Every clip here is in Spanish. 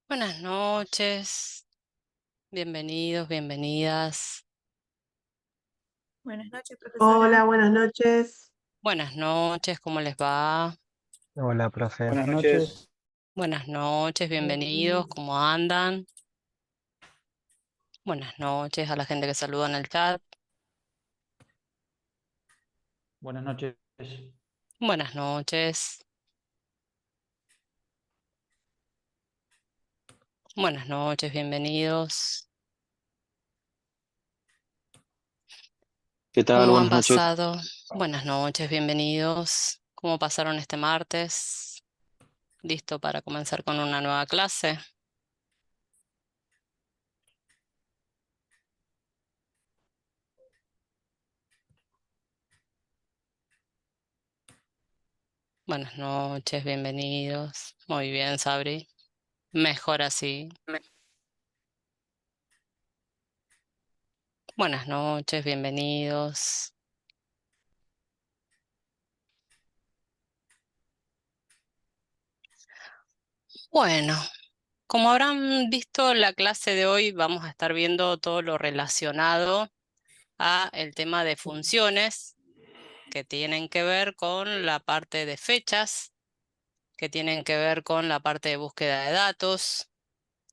Buenas noches, bienvenidos, bienvenidas. Buenas noches, Hola, profesora. buenas noches. Buenas noches, ¿cómo les va? Hola, profe. Buenas noches. Buenas noches, bienvenidos, ¿cómo andan? Buenas noches a la gente que saluda en el chat. Buenas noches. Buenas noches. Buenas noches, bienvenidos. ¿Qué tal? ¿Cómo han Buenas noches. pasado? Buenas noches, bienvenidos. ¿Cómo pasaron este martes? ¿Listo para comenzar con una nueva clase? Buenas noches, bienvenidos. Muy bien, Sabri. Mejor así. Buenas noches, bienvenidos. Bueno, como habrán visto, la clase de hoy vamos a estar viendo todo lo relacionado a el tema de funciones que tienen que ver con la parte de fechas, que tienen que ver con la parte de búsqueda de datos,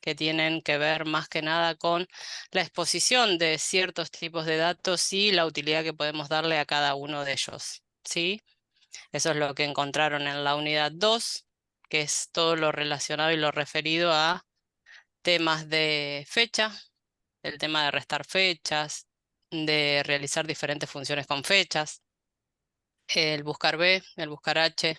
que tienen que ver más que nada con la exposición de ciertos tipos de datos y la utilidad que podemos darle a cada uno de ellos, ¿sí? Eso es lo que encontraron en la unidad 2, que es todo lo relacionado y lo referido a temas de fecha, el tema de restar fechas, de realizar diferentes funciones con fechas, el buscar B, el buscar H,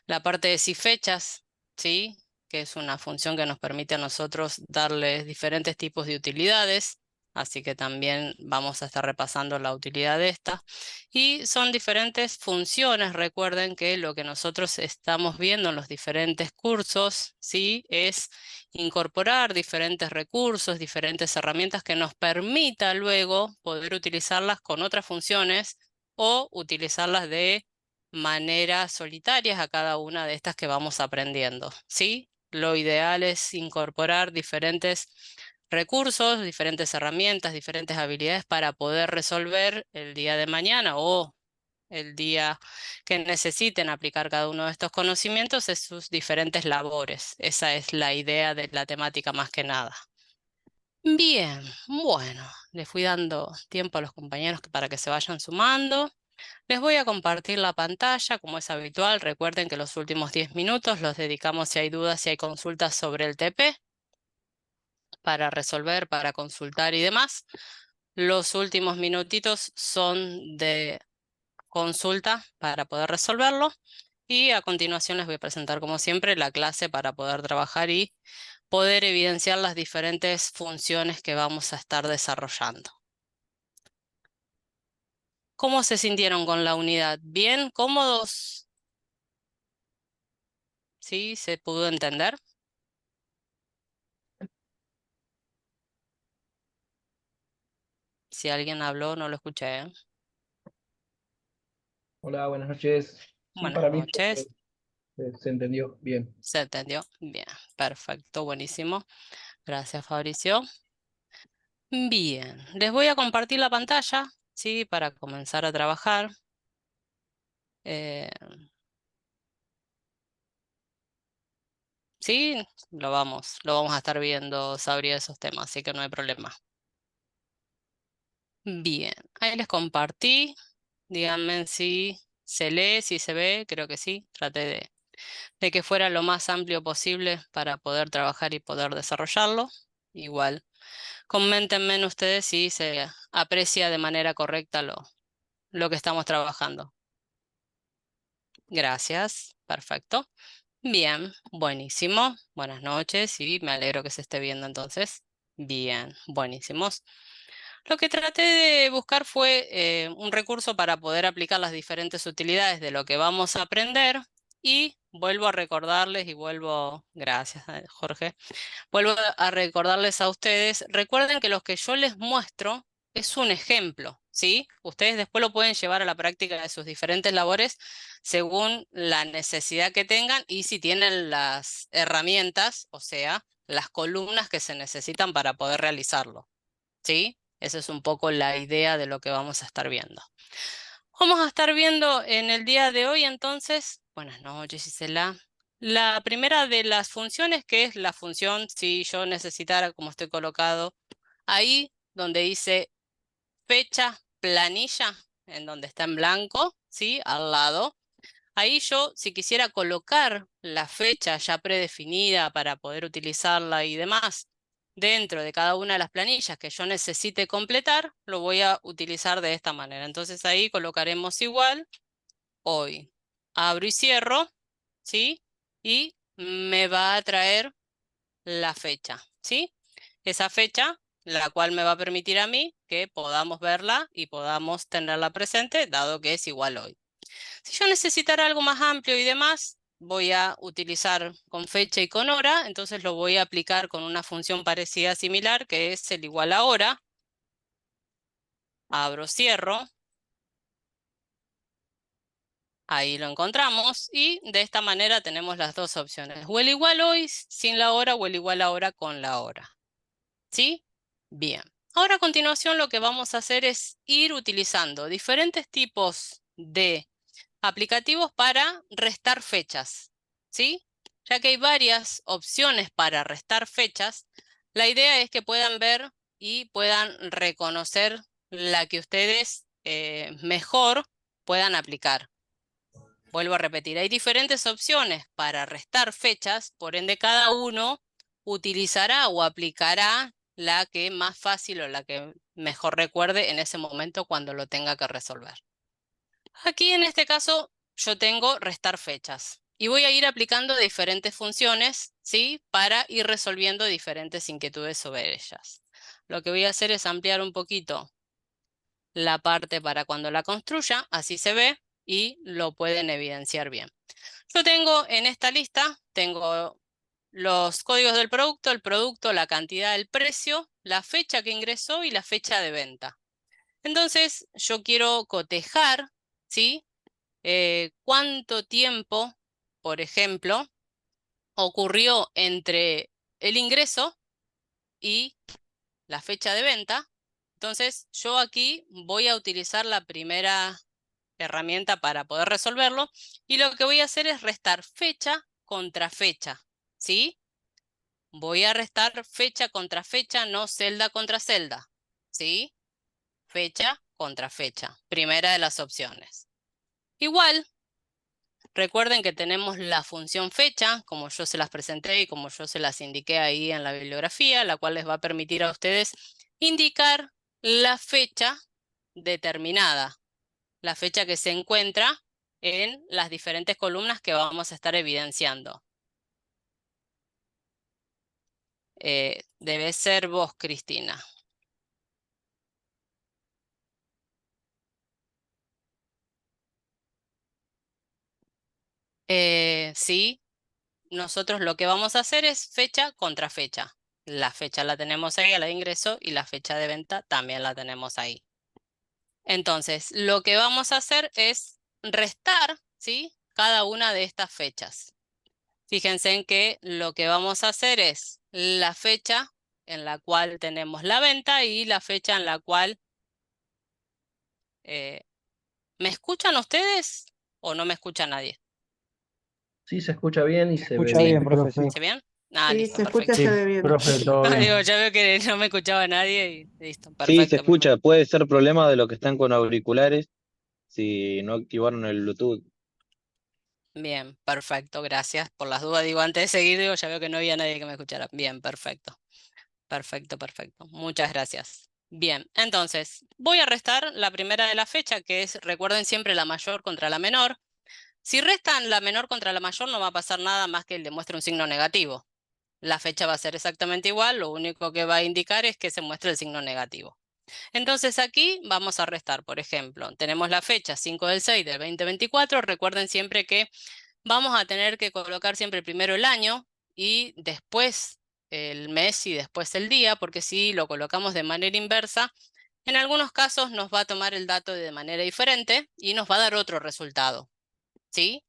la parte de si fechas, ¿sí? Que es una función que nos permite a nosotros darles diferentes tipos de utilidades, así que también vamos a estar repasando la utilidad de esta. Y son diferentes funciones, recuerden que lo que nosotros estamos viendo en los diferentes cursos, ¿sí? Es incorporar diferentes recursos, diferentes herramientas que nos permita luego poder utilizarlas con otras funciones o utilizarlas de maneras solitarias a cada una de estas que vamos aprendiendo, ¿sí? Lo ideal es incorporar diferentes recursos, diferentes herramientas, diferentes habilidades para poder resolver el día de mañana o el día que necesiten aplicar cada uno de estos conocimientos en sus diferentes labores. Esa es la idea de la temática más que nada. Bien, bueno, les fui dando tiempo a los compañeros para que se vayan sumando. Les voy a compartir la pantalla, como es habitual. Recuerden que los últimos 10 minutos los dedicamos si hay dudas, si hay consultas sobre el TP, para resolver, para consultar y demás. Los últimos minutitos son de consulta para poder resolverlo. Y a continuación les voy a presentar, como siempre, la clase para poder trabajar y poder evidenciar las diferentes funciones que vamos a estar desarrollando. ¿Cómo se sintieron con la unidad? ¿Bien? ¿Cómodos? ¿Sí? ¿Se pudo entender? Si alguien habló, no lo escuché, ¿eh? Hola, buenas noches. Sí, Buenas para mí noches. se entendió bien. ¿Se entendió? Bien, perfecto, buenísimo. Gracias, Fabricio. Bien, les voy a compartir la pantalla, ¿sí? Para comenzar a trabajar. Eh, sí, lo vamos a estar viendo, sabría esos temas, así que no hay problema. Bien, ahí les compartí. Díganme si se lee, si se ve, creo que sí. Traté de que fuera lo más amplio posible para poder trabajar y poder desarrollarlo. Igual, coméntenme en ustedes si se aprecia de manera correcta lo que estamos trabajando. Gracias, perfecto. Bien, buenísimo. Buenas noches y me alegro que se esté viendo entonces. Bien, buenísimos. Lo que traté de buscar fue un recurso para poder aplicar las diferentes utilidades de lo que vamos a aprender y vuelvo a recordarles y gracias, Jorge, vuelvo a recordarles a ustedes, recuerden que lo que yo les muestro es un ejemplo, ¿sí? Ustedes después lo pueden llevar a la práctica de sus diferentes labores según la necesidad que tengan y si tienen las herramientas, o sea, las columnas que se necesitan para poder realizarlo, ¿sí? Esa es un poco la idea de lo que vamos a estar viendo. Vamos a estar viendo en el día de hoy, entonces, buenas noches, Gisela. La primera de las funciones, que es la función, si yo necesitara, como estoy colocado, ahí donde dice fecha, planilla, en donde está en blanco, ¿sí? Al lado. Ahí yo, si quisiera colocar la fecha ya predefinida para poder utilizarla y demás, dentro de cada una de las planillas que yo necesite completar, lo voy a utilizar de esta manera. Entonces ahí colocaremos igual, hoy. Abro y cierro, ¿sí? Y me va a traer la fecha, ¿sí? Esa fecha, la cual me va a permitir a mí que podamos verla y podamos tenerla presente, dado que es igual hoy. Si yo necesitara algo más amplio y demás, voy a utilizar con fecha y con hora, entonces lo voy a aplicar con una función parecida similar, que es el igual a hora. Abro, cierro. Ahí lo encontramos y de esta manera tenemos las dos opciones. O el igual hoy sin la hora o el igual ahora con la hora. ¿Sí? Bien. Ahora a continuación lo que vamos a hacer es ir utilizando diferentes tipos de aplicativos para restar fechas, ¿sí? Ya que hay varias opciones para restar fechas, la idea es que puedan ver y puedan reconocer la que ustedes mejor puedan aplicar. Vuelvo a repetir, hay diferentes opciones para restar fechas, por ende cada uno utilizará o aplicará la que más fácil o la que mejor recuerde en ese momento cuando lo tenga que resolver. Aquí en este caso yo tengo restar fechas y voy a ir aplicando diferentes funciones, ¿sí? Para ir resolviendo diferentes inquietudes sobre ellas. Lo que voy a hacer es ampliar un poquito la parte para cuando la construya, así se ve y lo pueden evidenciar bien. Yo tengo en esta lista, tengo los códigos del producto, el producto, la cantidad, el precio, la fecha que ingresó y la fecha de venta. Entonces yo quiero cotejar, ¿sí? Cuánto tiempo, por ejemplo, ocurrió entre el ingreso y la fecha de venta. Entonces, yo aquí voy a utilizar la primera herramienta para poder resolverlo y lo que voy a hacer es restar fecha contra fecha, ¿sí? Voy a restar fecha contra fecha, no celda contra celda, ¿sí? Fecha contra fecha, primera de las opciones. Igual, recuerden que tenemos la función fecha, como yo se las presenté y como yo se las indiqué ahí en la bibliografía, la cual les va a permitir a ustedes indicar la fecha determinada, la fecha que se encuentra en las diferentes columnas que vamos a estar evidenciando. Debe ser vos, Cristina. Sí, nosotros lo que vamos a hacer es fecha contra fecha. La fecha la tenemos ahí a la de ingreso y la fecha de venta también la tenemos ahí. Entonces, lo que vamos a hacer es restar, ¿sí? Cada una de estas fechas. Fíjense en que lo que vamos a hacer es la fecha en la cual tenemos la venta y la fecha en la cual... ¿me escuchan ustedes o no me escucha nadie? Sí, se escucha bien y se ve Escucha bien, bien. profe, sí. ¿Se bien? Ah, Sí, listo, se escucha, perfecto. se Sí, ve bien. profe, todo Ah, digo, bien. ya veo que no me escuchaba nadie y listo, Sí, se perfecto. escucha. Puede ser problema de los que están con auriculares si no activaron el Bluetooth. Bien, perfecto, gracias. Por las dudas, digo, antes de seguir, digo, ya veo que no había nadie que me escuchara. Bien, perfecto. Perfecto, perfecto. Muchas gracias. Bien, entonces, voy a restar la primera de la fecha, que es, recuerden siempre, la mayor contra la menor. Si restan la menor contra la mayor, no va a pasar nada más que le muestre un signo negativo. La fecha va a ser exactamente igual, lo único que va a indicar es que se muestre el signo negativo. Entonces aquí vamos a restar, por ejemplo, tenemos la fecha 5 del 6 del 2024, recuerden siempre que vamos a tener que colocar siempre primero el año y después el mes y después el día, porque si lo colocamos de manera inversa, en algunos casos nos va a tomar el dato de manera diferente y nos va a dar otro resultado, ¿sí?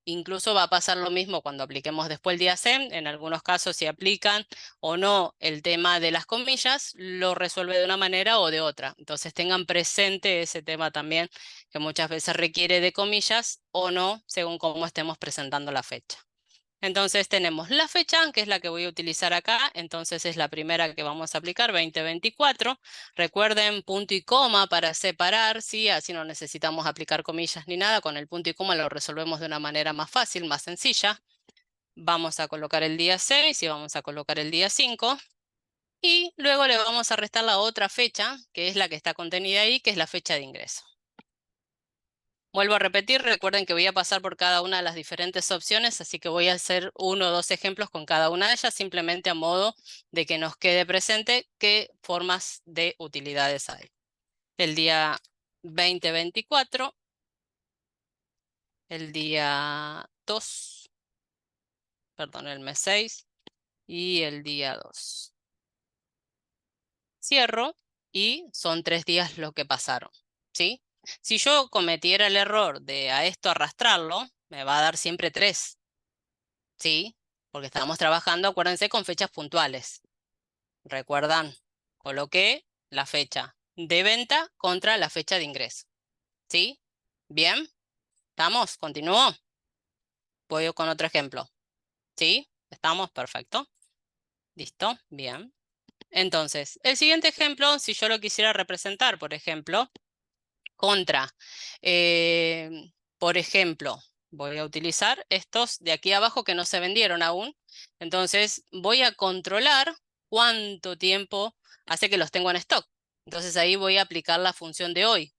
Incluso va a pasar lo mismo cuando apliquemos después el día C. En algunos casos, si aplican o no el tema de las comillas, lo resuelve de una manera o de otra. Entonces tengan presente ese tema también, que muchas veces requiere de comillas o no, según cómo estemos presentando la fecha. Entonces tenemos la fecha, que es la que voy a utilizar acá, entonces es la primera que vamos a aplicar, 2024. Recuerden punto y coma para separar, ¿sí? Así no necesitamos aplicar comillas ni nada, con el punto y coma lo resolvemos de una manera más fácil, más sencilla. Vamos a colocar el día 6 y vamos a colocar el día 5. Y luego le vamos a restar la otra fecha, que es la que está contenida ahí, que es la fecha de ingreso. Vuelvo a repetir, recuerden que voy a pasar por cada una de las diferentes opciones, así que voy a hacer 1 o 2 ejemplos con cada una de ellas, simplemente a modo de que nos quede presente qué formas de utilidades hay. El día 2024, el día 2, perdón, el mes 6 y el día 2. Cierro y son 3 días lo que pasaron, ¿sí? Si yo cometiera el error de a esto arrastrarlo, me va a dar siempre 3. ¿Sí? Porque estábamos trabajando, acuérdense, con fechas puntuales. ¿Recuerdan? Coloqué la fecha de venta contra la fecha de ingreso. ¿Sí? ¿Bien? ¿Estamos? ¿Continúo? Voy con otro ejemplo. ¿Sí? ¿Estamos? Perfecto. ¿Listo? Bien. Entonces, el siguiente ejemplo, si yo lo quisiera representar, por ejemplo, contra, por ejemplo, voy a utilizar estos de aquí abajo que no se vendieron aún. Entonces voy a controlar cuánto tiempo hace que los tengo en stock. Entonces ahí voy a aplicar la función de hoy.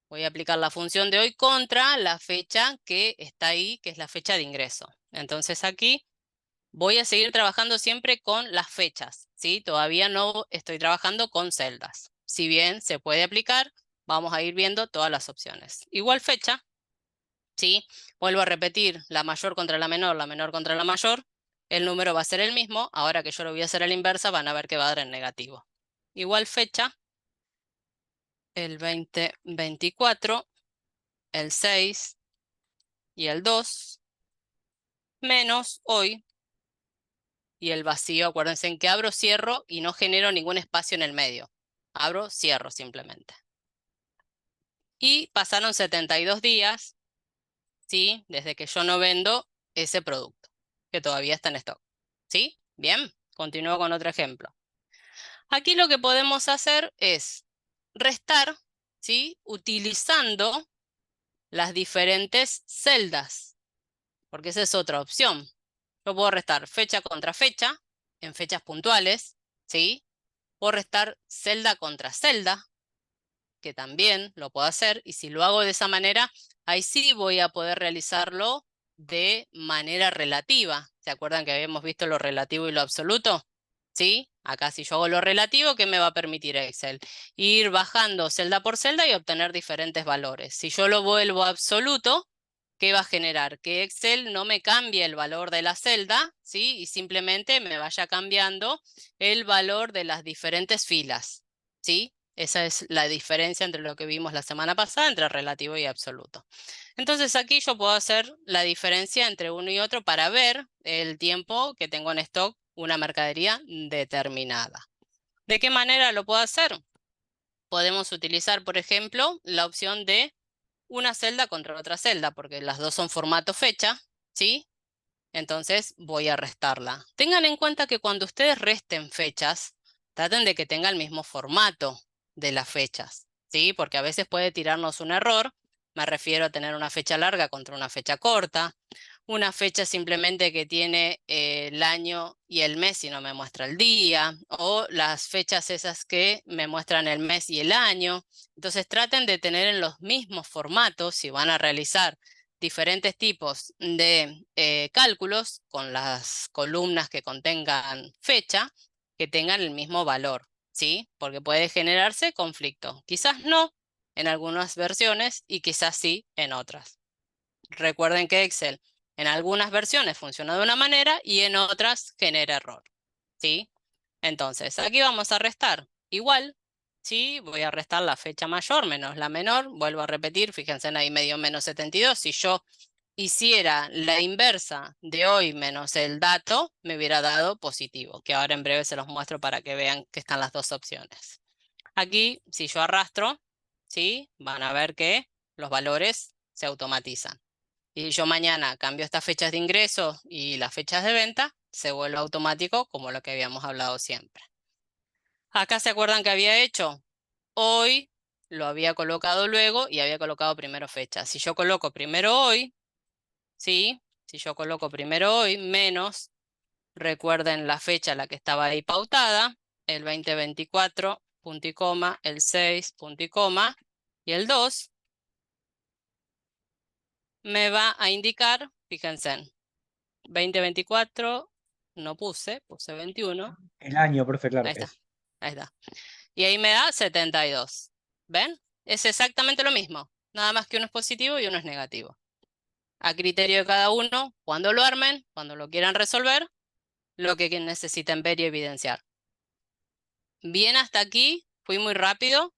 Voy a aplicar la función de hoy contra la fecha que está ahí, que es la fecha de ingreso. Entonces aquí voy a seguir trabajando siempre con las fechas, ¿sí? Todavía no estoy trabajando con celdas. Si bien se puede aplicar, vamos a ir viendo todas las opciones. Igual fecha, ¿sí? Vuelvo a repetir, la mayor contra la menor contra la mayor. El número va a ser el mismo. Ahora que yo lo voy a hacer a la inversa, van a ver que va a dar en negativo. Igual fecha, el 2024, el 6 y el 2, menos hoy y el vacío. Acuérdense en que abro, cierro y no genero ningún espacio en el medio. Abro, cierro simplemente. Y pasaron 72 días, ¿sí? Desde que yo no vendo ese producto, que todavía está en stock. ¿Sí? Bien, continúo con otro ejemplo. Aquí lo que podemos hacer es restar, ¿sí? Utilizando las diferentes celdas, porque esa es otra opción. Yo puedo restar fecha contra fecha, en fechas puntuales, ¿sí? Puedo restar celda contra celda, que también lo puedo hacer, y si lo hago de esa manera, ahí sí voy a poder realizarlo de manera relativa. ¿Se acuerdan que habíamos visto lo relativo y lo absoluto? ¿Sí? Acá si yo hago lo relativo, ¿qué me va a permitir Excel? Ir bajando celda por celda y obtener diferentes valores. Si yo lo vuelvo a absoluto, ¿qué va a generar? Que Excel no me cambie el valor de la celda, ¿sí? Y simplemente me vaya cambiando el valor de las diferentes filas, ¿sí? Esa es la diferencia entre lo que vimos la semana pasada, entre relativo y absoluto. Entonces aquí yo puedo hacer la diferencia entre uno y otro para ver el tiempo que tengo en stock una mercadería determinada. ¿De qué manera lo puedo hacer? Podemos utilizar, por ejemplo, la opción de una celda contra otra celda, porque las dos son formato fecha, ¿sí? Entonces voy a restarla. Tengan en cuenta que cuando ustedes resten fechas, traten de que tenga el mismo formato de las fechas, ¿sí? Porque a veces puede tirarnos un error. Me refiero a tener una fecha larga contra una fecha corta, una fecha simplemente que tiene el año y el mes y no me muestra el día, o las fechas esas que me muestran el mes y el año. Entonces traten de tener en los mismos formatos si van a realizar diferentes tipos de cálculos con las columnas que contengan fecha, que tengan el mismo valor, ¿sí? Porque puede generarse conflicto. Quizás no en algunas versiones y quizás sí en otras. Recuerden que Excel en algunas versiones funciona de una manera y en otras genera error, ¿sí? Entonces, aquí vamos a restar. Igual, ¿sí? Voy a restar la fecha mayor menos la menor. Vuelvo a repetir, fíjense en ahí medio menos 72. Si yo hiciera la inversa de hoy menos el dato, me hubiera dado positivo, que ahora en breve se los muestro para que vean que están las dos opciones. Aquí, si yo arrastro, ¿sí? Van a ver que los valores se automatizan. Y yo mañana cambio estas fechas de ingreso y las fechas de venta, se vuelve automático como lo que habíamos hablado siempre. Acá se acuerdan que había hecho hoy, lo había colocado luego y había colocado primero fecha. Si yo coloco primero hoy, ¿sí? Si yo coloco primero hoy menos, recuerden la fecha la que estaba ahí pautada, el 2024, punto y coma, el 6, punto y coma, y el 2, me va a indicar, fíjense, 2024, no puse 21, El año, profe, claro, ahí está, es. ahí está. Y ahí me da 72. ¿Ven? Es exactamente lo mismo, nada más que uno es positivo y uno es negativo. A criterio de cada uno, cuando lo armen, cuando lo quieran resolver, lo que necesiten ver y evidenciar. Bien, hasta aquí, fui muy rápido.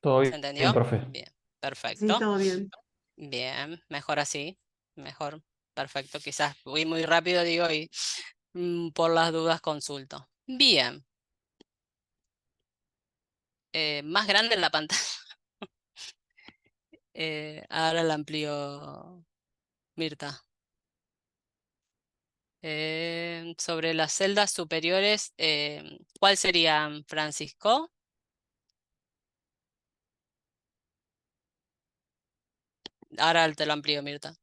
Todo ¿Se bien, entendió? profe. Bien, Sí, perfecto. todo bien. Bien, mejor así, mejor, perfecto. Quizás fui muy rápido, digo, y por las dudas consulto. Bien, más grande la pantalla. Ahora la amplío, Mirta. Sobre las celdas superiores, ¿cuál serían, Francisco? Ahora te lo amplío, Mirta.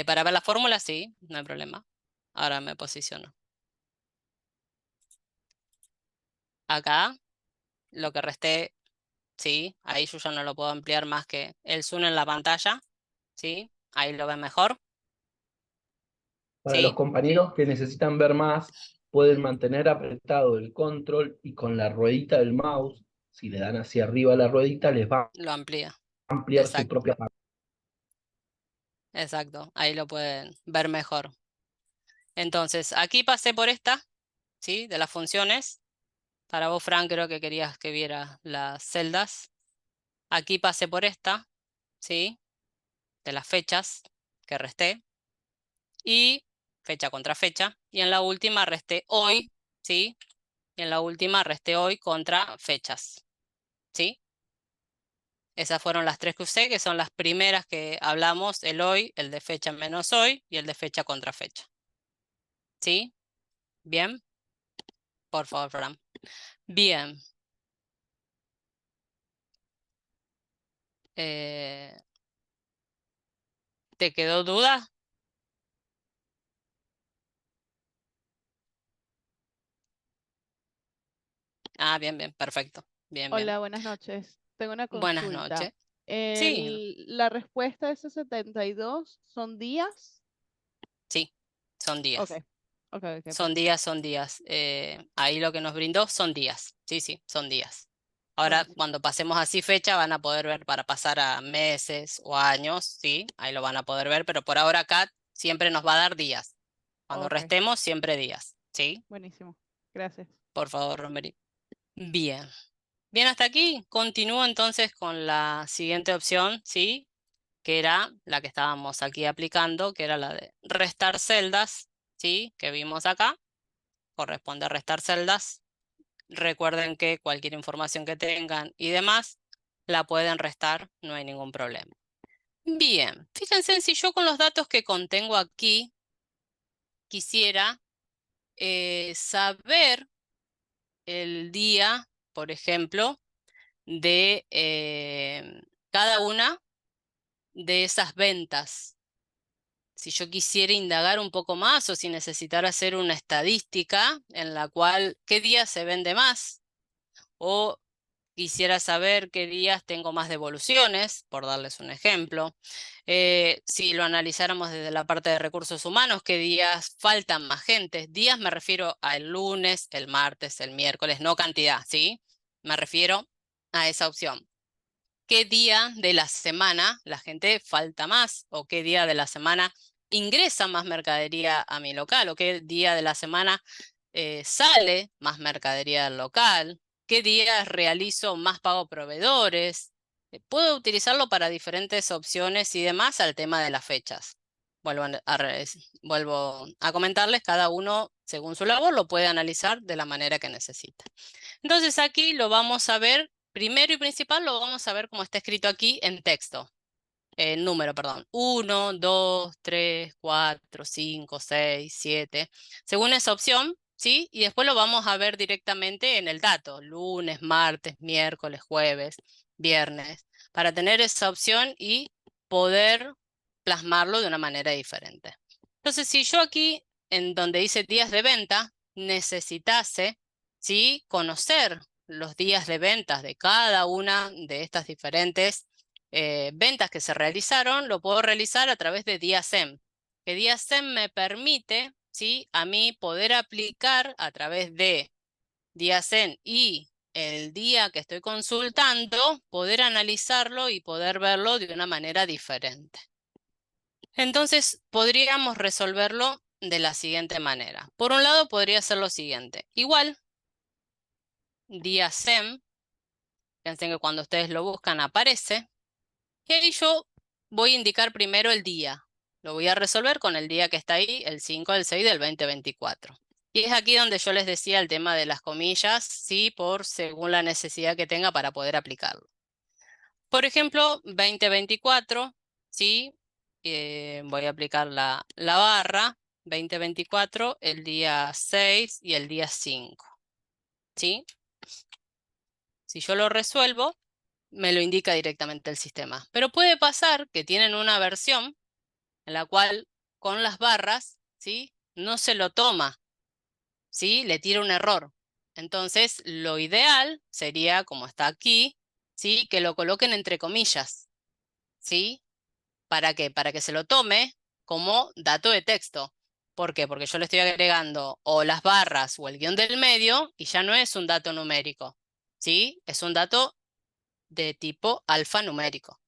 Para ver la fórmula, sí, no hay problema. Ahora me posiciono. Acá, lo que resté, sí, ahí yo ya no lo puedo ampliar más que el zoom en la pantalla, ¿sí? Ahí lo ven mejor, Para los ¿sí? compañeros que necesitan ver más, pueden mantener apretado el control y con la ruedita del mouse, si le dan hacia arriba la ruedita, les va a Lo amplía. ampliar su Exacto, propia pantalla. exacto. Ahí lo pueden ver mejor. Entonces, aquí pasé por esta, ¿sí? De las funciones. Para vos, Fran, creo que querías que viera las celdas. Aquí pasé por esta, ¿sí? De las fechas que resté. Y fecha contra fecha. Y en la última resté hoy, ¿sí? Y en la última resté hoy contra fechas, ¿sí? Esas fueron las tres que usé, que son las primeras que hablamos, el hoy, el de fecha menos hoy y el de fecha contra fecha. ¿Sí? ¿Bien? Por favor, Fran. Bien. Eh, ¿Te quedó duda? Ah, bien, bien, perfecto. Bien, bien. Hola, buenas noches. Tengo una Buenas consulta. noches. Sí, La respuesta de ese 72 son días. sí, son Ok, días. ok, ok, Son perfecto. días, son días. Ahí lo que nos brindó son días. Sí, sí, son días. Ahora, Buenísimo. cuando pasemos así fecha, van a poder ver para pasar a meses o años, ¿sí? Ahí lo van a poder ver, pero por ahora acá siempre nos va a dar días. Cuando Ok, restemos, siempre días, ¿sí? buenísimo. Gracias. Por favor, Romery. Bien. Bien, hasta aquí. Continúo entonces con la siguiente opción, ¿sí? Que era la que estábamos aquí aplicando, que era la de restar celdas, ¿sí? Que vimos acá. Corresponde a restar celdas. Recuerden que cualquier información que tengan y demás, la pueden restar, no hay ningún problema. Bien, fíjense si yo con los datos que contengo aquí quisiera saber el día, por ejemplo, de cada una de esas ventas. Si yo quisiera indagar un poco más o si necesitara hacer una estadística en la cual qué día se vende más o quisiera saber qué días tengo más devoluciones, por darles un ejemplo. Si lo analizáramos desde la parte de recursos humanos, qué días faltan más gente. Días me refiero al lunes, el martes, el miércoles, no cantidad, ¿sí? Me refiero a esa opción. ¿Qué día de la semana la gente falta más? ¿O qué día de la semana ingresa más mercadería a mi local? ¿O qué día de la semana sale más mercadería del local? qué días realizo más pago a proveedores. Puedo utilizarlo para diferentes opciones y demás al tema de las fechas. Vuelvo a comentarles, cada uno, según su labor, lo puede analizar de la manera que necesita. Entonces aquí lo vamos a ver, primero y principal lo vamos a ver como está escrito aquí en texto. Número, perdón. 1, 2, 3, 4, 5, 6, 7. Según esa opción, ¿sí? Y después lo vamos a ver directamente en el dato. Lunes, martes, miércoles, jueves, viernes. Para tener esa opción y poder plasmarlo de una manera diferente. Entonces, si yo aquí, en donde dice días de venta, necesitase, ¿sí? Conocer los días de ventas de cada una de estas diferentes ventas que se realizaron, lo puedo realizar a través de DIASEM. Que DIASEM me permite, ¿sí? A mí poder aplicar a través de DIASEM y el día que estoy consultando, poder analizarlo y poder verlo de una manera diferente. Entonces, podríamos resolverlo de la siguiente manera. Por un lado, podría ser lo siguiente. Igual, DIASEM, piensen que cuando ustedes lo buscan aparece. Y ahí yo voy a indicar primero el día. Lo voy a resolver con el día que está ahí, el 5 del 6 del 2024. Y es aquí donde yo les decía el tema de las comillas, sí, según la necesidad que tenga para poder aplicarlo. Por ejemplo, 2024, sí, voy a aplicar la barra, 2024, el día 6 y el día 5, ¿sí? Si yo lo resuelvo, me lo indica directamente el sistema. Pero puede pasar que tienen una versión en la cual con las barras, ¿sí? No se lo toma, ¿sí? Le tira un error. Entonces, lo ideal sería, como está aquí, ¿sí? Que lo coloquen entre comillas, ¿sí? ¿Para qué? Para que se lo tome como dato de texto. ¿Por qué? Porque yo le estoy agregando o las barras o el guión del medio y ya no es un dato numérico, ¿sí? Es un dato de tipo alfanumérico,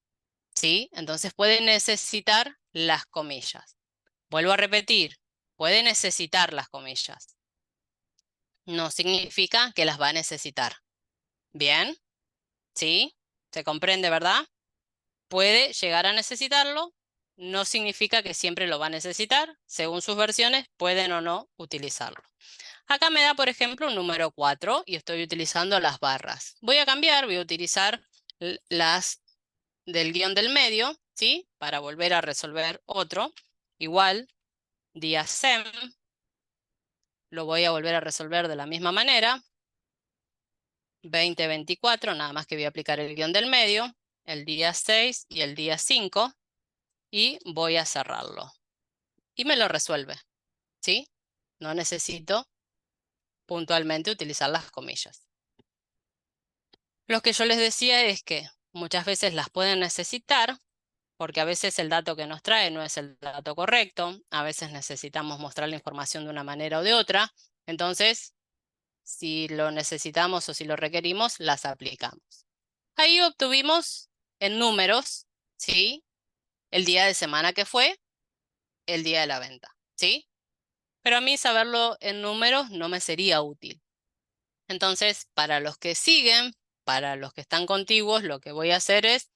¿sí? Entonces puede necesitar las comillas. Vuelvo a repetir, puede necesitar las comillas. No significa que las va a necesitar. ¿Bien? ¿Sí? ¿Se comprende, verdad? Puede llegar a necesitarlo, no significa que siempre lo va a necesitar. Según sus versiones, pueden o no utilizarlo. Acá me da, por ejemplo, un número 4 y estoy utilizando las barras. Voy a cambiar, voy a utilizar las del guión del medio, ¿sí? Para volver a resolver otro. Igual, DIASEM, lo voy a volver a resolver de la misma manera. 2024, nada más que voy a aplicar el guión del medio, el día 6 y el día 5, y voy a cerrarlo. Y me lo resuelve, ¿sí? No necesito puntualmente utilizar las comillas. Lo que yo les decía es que muchas veces las pueden necesitar, porque a veces el dato que nos trae no es el dato correcto, a veces necesitamos mostrar la información de una manera o de otra, entonces, si lo necesitamos o si lo requerimos, las aplicamos. Ahí obtuvimos en números, ¿sí? El día de semana que fue, el día de la venta, ¿sí? Pero a mí saberlo en números no me sería útil. Entonces, para los que siguen, para los que están contiguos, lo que voy a hacer es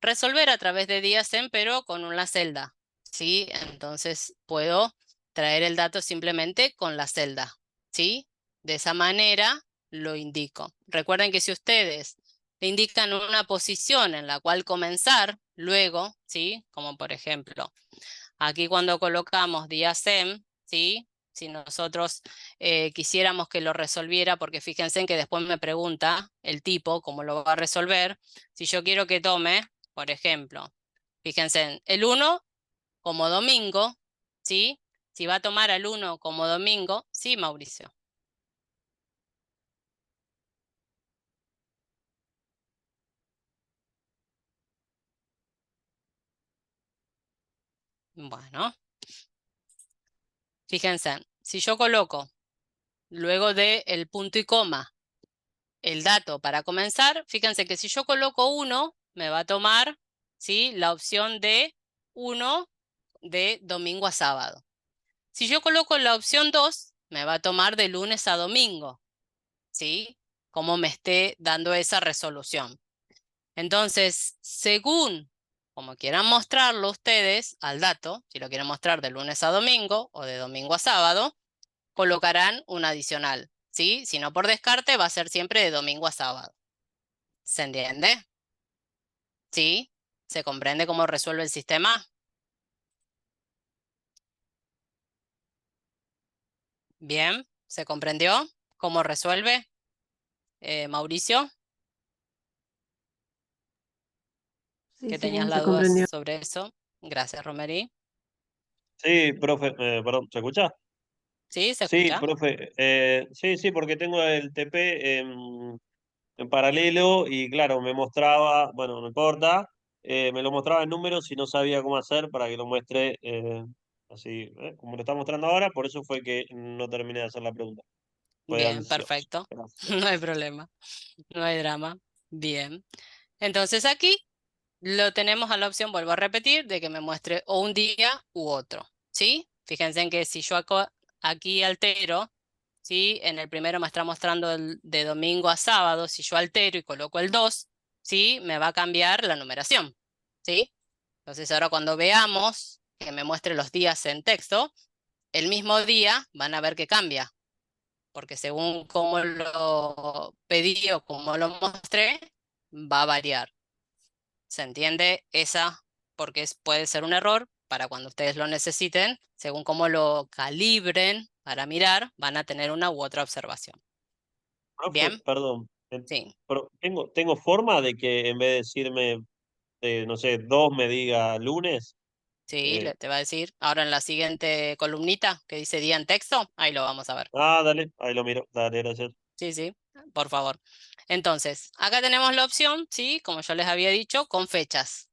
resolver a través de DIASEM, pero con una celda, ¿sí? Entonces, puedo traer el dato simplemente con la celda, ¿sí? De esa manera lo indico. Recuerden que si ustedes le indican una posición en la cual comenzar, luego, ¿sí? Como por ejemplo, aquí cuando colocamos DIASEM, ¿sí? Si nosotros quisiéramos que lo resolviera, porque fíjense en que después me pregunta el tipo cómo lo va a resolver. Si yo quiero que tome, por ejemplo, fíjense en el 1 como domingo, ¿sí? Si va a tomar al 1 como domingo, sí, Mauricio. Bueno, fíjense, si yo coloco luego del punto y coma el dato para comenzar, fíjense que si yo coloco 1, me va a tomar, ¿sí? La opción de 1 de domingo a sábado. Si yo coloco la opción 2, me va a tomar de lunes a domingo, ¿sí? cómo me esté dando esa resolución. Entonces, según como quieran mostrarlo ustedes al dato, si lo quieren mostrar de lunes a domingo o de domingo a sábado, colocarán un adicional, ¿sí? Si no por descarte, va a ser siempre de domingo a sábado. ¿Se entiende? ¿Sí? ¿Se comprende cómo resuelve el sistema? Bien, ¿se comprendió cómo resuelve? Mauricio, Sí, que sí, tenías se las dudas comprendió. sobre eso. Gracias, Romerí. Sí, profe, perdón, ¿se escucha? ¿Sí? ¿Se Sí, escucha? profe, sí, porque tengo el TP en paralelo y claro, me mostraba, bueno, no importa, me lo mostraba en números y no sabía cómo hacer para que lo muestre así, como lo está mostrando ahora, por eso fue que no terminé de hacer la pregunta. Fue Bien, ansioso. perfecto. No hay Gracias. problema. No hay drama. Bien. Entonces aquí lo tenemos a la opción, vuelvo a repetir, de que me muestre o un día u otro. ¿Sí? Fíjense en que si yo aquí altero, ¿sí? En el primero me está mostrando de domingo a sábado, si yo altero y coloco el 2, ¿sí? Me va a cambiar la numeración. ¿Sí? Entonces ahora cuando veamos que me muestre los días en texto, el mismo día van a ver que cambia, porque según cómo lo pedí o cómo lo mostré, va a variar. ¿Se entiende esa? Porque puede ser un error para cuando ustedes lo necesiten, según cómo lo calibren para mirar, van a tener una u otra observación. Profe, ¿Bien? perdón, Sí, pero tengo forma de que en vez de decirme, no sé, 2 me diga lunes. sí, Eh, te va a decir. Ahora en la siguiente columnita que dice día en texto, ahí lo vamos a ver. Dale, ahí lo miro, dale, gracias. Sí, sí, por favor. Entonces, acá tenemos la opción, sí, como yo les había dicho, con fechas.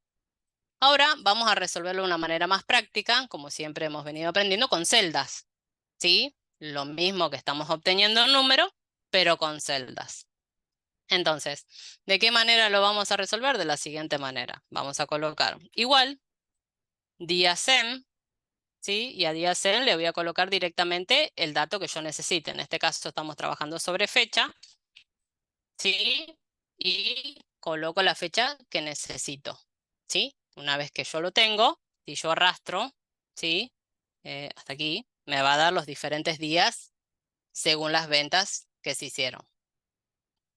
Ahora vamos a resolverlo de una manera más práctica, como siempre hemos venido aprendiendo, con celdas. ¿Sí? Lo mismo que estamos obteniendo en número, pero con celdas. Entonces, ¿de qué manera lo vamos a resolver? De la siguiente manera. Vamos a colocar igual día sem, ¿sí? Y a día sem le voy a colocar directamente el dato que yo necesite. En este caso estamos trabajando sobre fecha, ¿sí? Y coloco la fecha que necesito, ¿sí? Una vez que yo lo tengo, si yo arrastro, ¿sí? Hasta aquí, me va a dar los diferentes días según las ventas que se hicieron.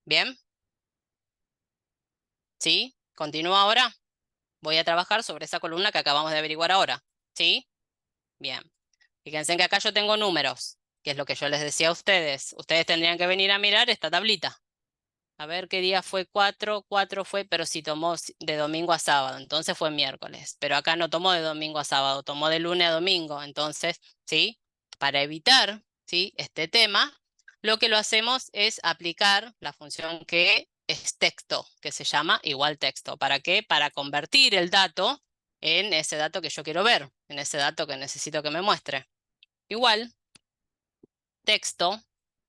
¿Bien? ¿Sí? ¿Continúo ahora? Voy a trabajar sobre esa columna que acabamos de averiguar ahora. ¿Sí? Bien. Fíjense que acá yo tengo números, que es lo que yo les decía a ustedes. Ustedes tendrían que venir a mirar esta tablita. A ver qué día fue 4, 4 fue, pero si tomó de domingo a sábado, entonces fue miércoles. Pero acá no tomó de domingo a sábado, tomó de lunes a domingo. Entonces, ¿sí? Para evitar, ¿sí? Este tema, lo que lo hacemos es aplicar la función que es texto, que se llama igual texto. ¿Para qué? Para convertir el dato en ese dato que yo quiero ver, en ese dato que necesito que me muestre. Igual, texto,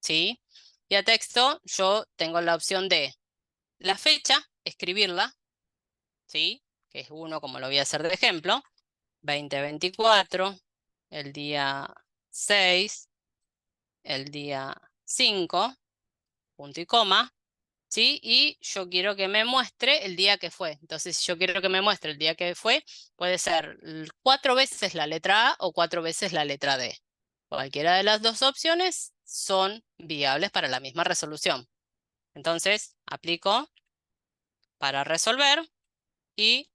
¿sí? Y a texto yo tengo la opción de la fecha, escribirla, ¿sí? Que es 1, como lo voy a hacer de ejemplo. 2024, el día 6, el día 5, punto y coma, ¿sí? Y yo quiero que me muestre el día que fue. Entonces, si yo quiero que me muestre el día que fue, puede ser 4 veces la letra A o 4 veces la letra D. Cualquiera de las dos opciones son viables para la misma resolución. Entonces, aplico para resolver y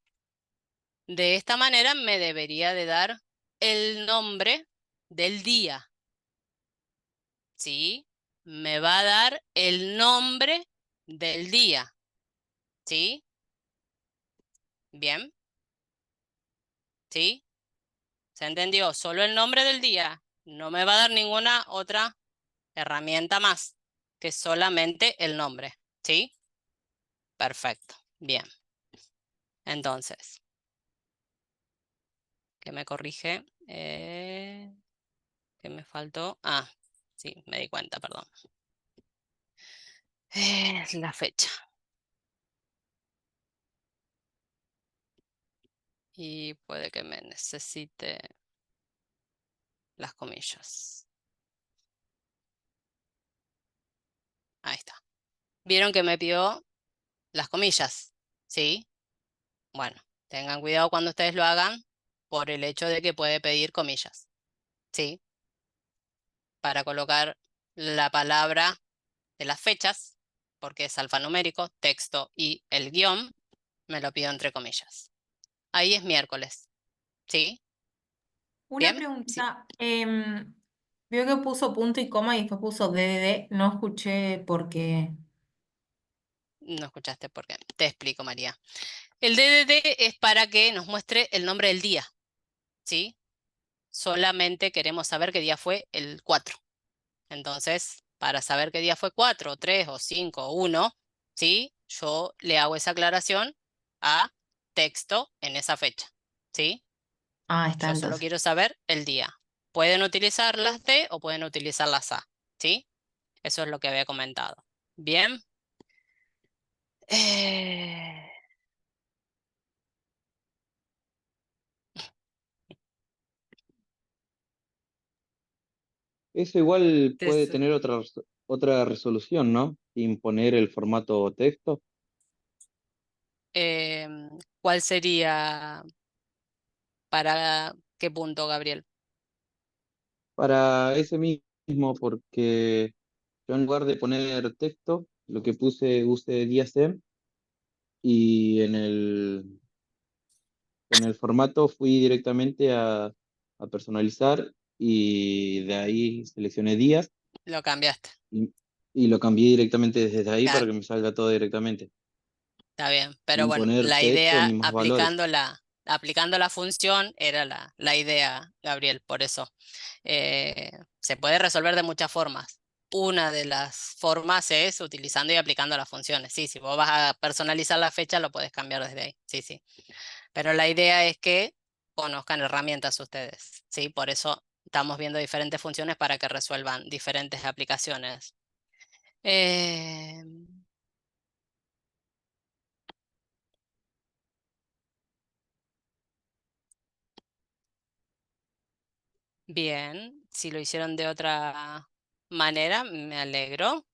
de esta manera me debería de dar el nombre del día, ¿sí? Me va a dar el nombre del día, ¿sí? Bien, ¿sí? ¿Se entendió? Solo el nombre del día. No me va a dar ninguna otra herramienta más que solamente el nombre, ¿sí? Perfecto, bien. Entonces, ¿qué me corrige? ¿Qué me faltó? Ah, sí, me di cuenta, perdón. La fecha. Y puede que me necesite las comillas. Ahí está. Vieron que me pidió las comillas, ¿sí? Bueno, tengan cuidado cuando ustedes lo hagan por el hecho de que puede pedir comillas, ¿sí? Para colocar la palabra de las fechas, porque es alfanumérico, texto y el guión, me lo pido entre comillas. Ahí es miércoles, ¿sí? Una ¿Bien? Sí. pregunta, veo que puso punto y coma y después puso DDD, no escuché por qué. No escuchaste por qué. Te explico, María. El DDD es para que nos muestre el nombre del día, ¿sí? Solamente queremos saber qué día fue el 4. Entonces, para saber qué día fue 4, 3 o 5 o 1, ¿sí? Yo le hago esa aclaración a texto en esa fecha, ¿sí? Ah, está Yo solo entonces. quiero saber el día. Pueden utilizar las D o pueden utilizar las A, ¿sí? Eso es lo que había comentado. Bien. Eh, Eso igual puede des- tener otra resolución, ¿no? Imponer el formato texto. ¿Cuál sería para qué punto, Gabriel? Para ese mismo, porque yo en lugar de poner texto, lo que usé DSM y en el formato fui directamente a personalizar y de ahí seleccioné días Lo cambiaste. y, y lo cambié directamente desde ahí para Claro, que me salga todo directamente, está bien. Pero sin bueno, poner la texto ni idea más valores. aplicando la función era la idea, Gabriel, por eso. Se puede resolver de muchas formas. Una de las formas es utilizando y aplicando las funciones. Sí, si vos vas a personalizar la fecha, lo puedes cambiar desde ahí. Sí, sí. Pero la idea es que conozcan herramientas ustedes. Sí, por eso estamos viendo diferentes funciones para que resuelvan diferentes aplicaciones. Eh, Bien, si lo hicieron de otra manera, me alegro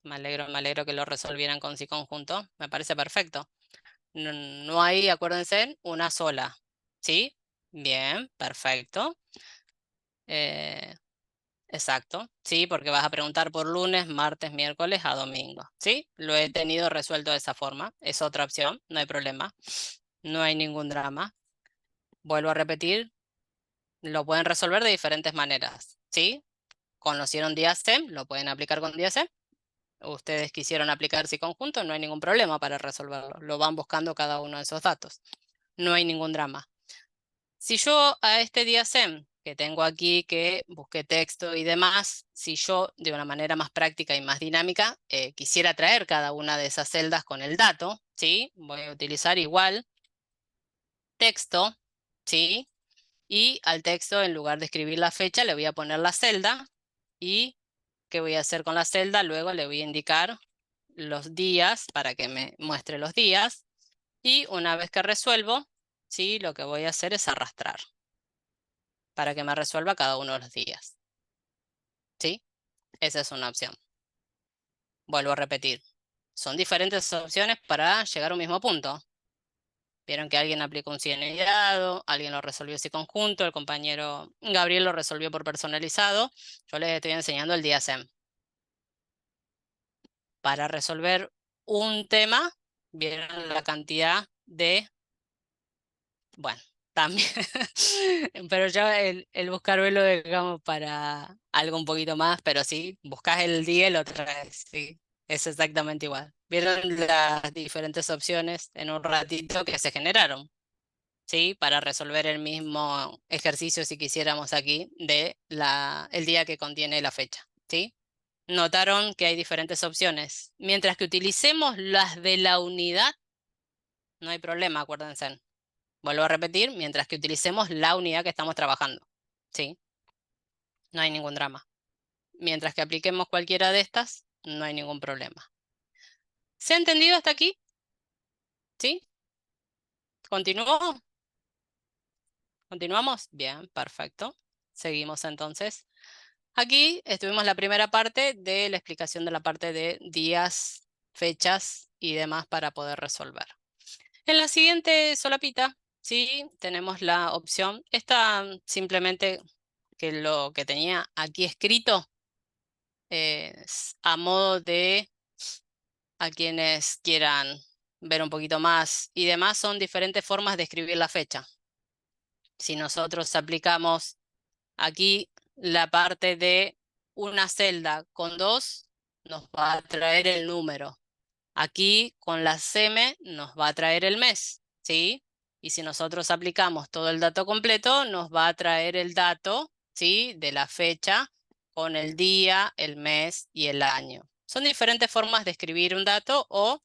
que lo resolvieran con sí conjunto, me parece perfecto. No, no hay, acuérdense, una sola, ¿sí? Bien, perfecto. Eh, exacto, sí, porque vas a preguntar por lunes, martes, miércoles a domingo, ¿sí? Lo he tenido resuelto de esa forma, es otra opción, no hay problema, no hay ningún drama. Vuelvo a repetir, lo pueden resolver de diferentes maneras, ¿sí? Conocieron DIASEM, lo pueden aplicar con DIASEM. Ustedes quisieron aplicar sí conjunto, no hay ningún problema para resolverlo. Lo van buscando cada uno de esos datos. No hay ningún drama. Si yo a este DIASEM que tengo aquí, que busqué texto y demás, si yo de una manera más práctica y más dinámica quisiera traer cada una de esas celdas con el dato, ¿sí? Voy a utilizar igual texto, ¿sí? Y al texto, en lugar de escribir la fecha, le voy a poner la celda. ¿Y qué voy a hacer con la celda? Luego le voy a indicar los días para que me muestre los días. Y una vez que resuelvo, ¿sí? Lo que voy a hacer es arrastrar para que me resuelva cada uno de los días. ¿Sí? Esa es una opción. Vuelvo a repetir. Son diferentes opciones para llegar a un mismo punto. Vieron que alguien aplicó un cienillado, alguien lo resolvió así conjunto, el compañero Gabriel lo resolvió por personalizado. Yo les estoy enseñando el DIASEM. Para resolver un tema, vieron la cantidad de, bueno, también, pero ya el buscar lo dejamos para algo un poquito más, pero sí, buscas el día y lo traes, sí, es exactamente igual. Vieron las diferentes opciones en un ratito que se generaron, ¿sí? Para resolver el mismo ejercicio, si quisiéramos aquí, de el día que contiene la fecha, ¿sí? Notaron que hay diferentes opciones. Mientras que utilicemos las de la unidad, no hay problema, acuérdense. Vuelvo a repetir, mientras que utilicemos la unidad que estamos trabajando, ¿sí? No hay ningún drama. Mientras que apliquemos cualquiera de estas, no hay ningún problema. ¿Se ha entendido hasta aquí? ¿Sí? ¿Continuó? ¿Continuamos? Bien, perfecto. Seguimos entonces. Aquí estuvimos la primera parte de la explicación de la parte de días, fechas y demás para poder resolver. En la siguiente solapita, ¿sí? Tenemos la opción, esta simplemente que lo que tenía aquí escrito, a modo de a quienes quieran ver un poquito más y demás, son diferentes formas de escribir la fecha. Si nosotros aplicamos aquí la parte de una celda con 2, nos va a traer el número. Aquí con la M nos va a traer el mes, ¿sí? Y si nosotros aplicamos todo el dato completo, nos va a traer el dato, ¿sí? De la fecha con el día, el mes y el año. Son diferentes formas de escribir un dato o,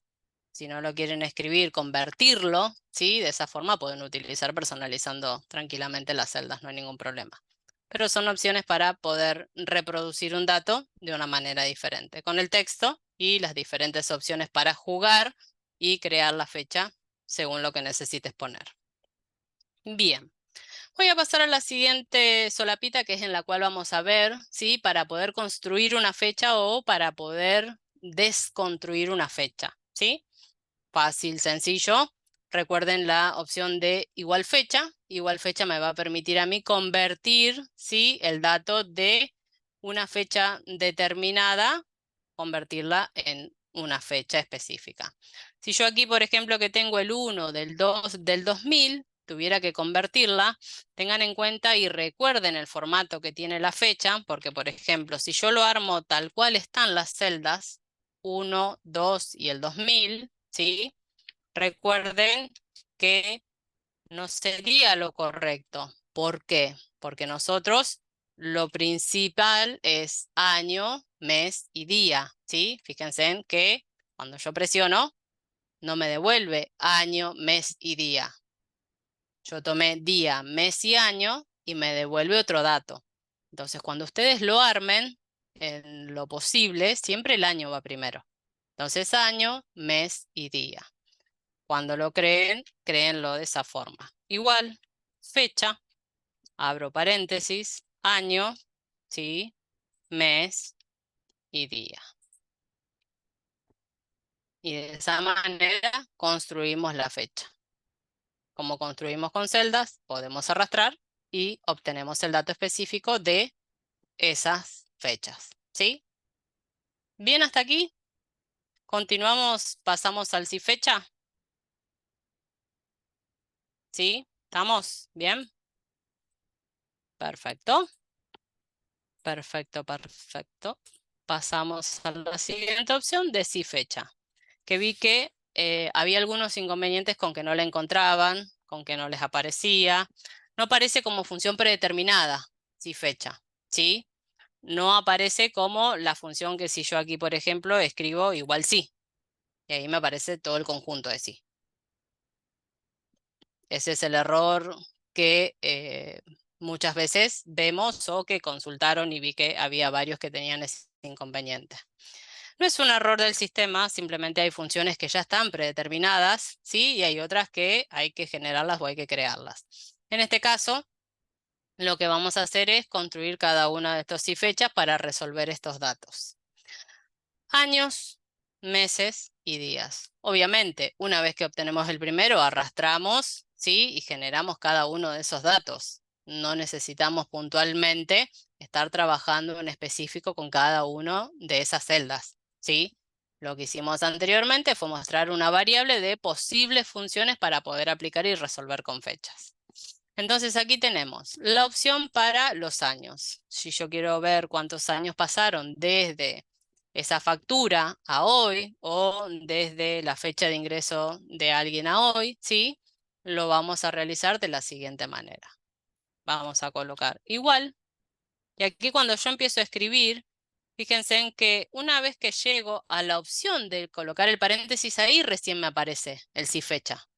si no lo quieren escribir, convertirlo, ¿sí? De esa forma pueden utilizar personalizando tranquilamente las celdas, no hay ningún problema. Pero son opciones para poder reproducir un dato de una manera diferente, con el texto y las diferentes opciones para jugar y crear la fecha según lo que necesites poner. Bien, voy a pasar a la siguiente solapita, que es en la cual vamos a ver, ¿sí? Para poder construir una fecha o para poder desconstruir una fecha, ¿sí? Fácil, sencillo. Recuerden la opción de igual fecha. Igual fecha me va a permitir a mí convertir, ¿sí? El dato de una fecha determinada, convertirla en una fecha específica. Si yo aquí, por ejemplo, que tengo el 1 del 2 del 2000, tuviera que convertirla, tengan en cuenta y recuerden el formato que tiene la fecha, porque, por ejemplo, si yo lo armo tal cual están las celdas, 1, 2 y el 2000, ¿sí? Recuerden que no sería lo correcto. ¿Por qué? Porque nosotros lo principal es año, mes y día, ¿sí? Fíjense en que cuando yo presiono, no me devuelve año, mes y día. Yo tomé día, mes y año y me devuelve otro dato. Entonces, cuando ustedes lo armen, en lo posible, siempre el año va primero. Entonces, año, mes y día. Cuando lo creen, créenlo de esa forma. Igual, fecha, abro paréntesis, año, ¿sí? Mes y día. Y de esa manera construimos la fecha. Como construimos con celdas, podemos arrastrar y obtenemos el dato específico de esas fechas, ¿sí? Bien, hasta aquí. Continuamos, pasamos al si fecha. ¿Sí? ¿Estamos? ¿Bien? Perfecto. Perfecto, perfecto. Pasamos a la siguiente opción de si fecha, que vi que había algunos inconvenientes con que no la encontraban, con que no les aparecía. No aparece como función predeterminada, si fecha, ¿sí? No aparece como la función que si yo aquí, por ejemplo, escribo igual sí. Y ahí me aparece todo el conjunto de sí. Ese es el error que muchas veces vemos o que consultaron y vi que había varios que tenían ese inconveniente. No es un error del sistema, simplemente hay funciones que ya están predeterminadas, ¿sí? Y hay otras que hay que generarlas o hay que crearlas. En este caso, lo que vamos a hacer es construir cada una de estos y fechas para resolver estos datos. Años, meses y días. Obviamente, una vez que obtenemos el primero, arrastramos, ¿sí? Y generamos cada uno de esos datos. No necesitamos puntualmente estar trabajando en específico con cada uno de esas celdas, ¿sí? Lo que hicimos anteriormente fue mostrar una variable de posibles funciones para poder aplicar y resolver con fechas. Entonces aquí tenemos la opción para los años. Si yo quiero ver cuántos años pasaron desde esa factura a hoy o desde la fecha de ingreso de alguien a hoy, ¿sí? Lo vamos a realizar de la siguiente manera. Vamos a colocar igual. Y aquí cuando yo empiezo a escribir, fíjense en que una vez que llego a la opción de colocar el paréntesis ahí, recién me aparece el si fecha.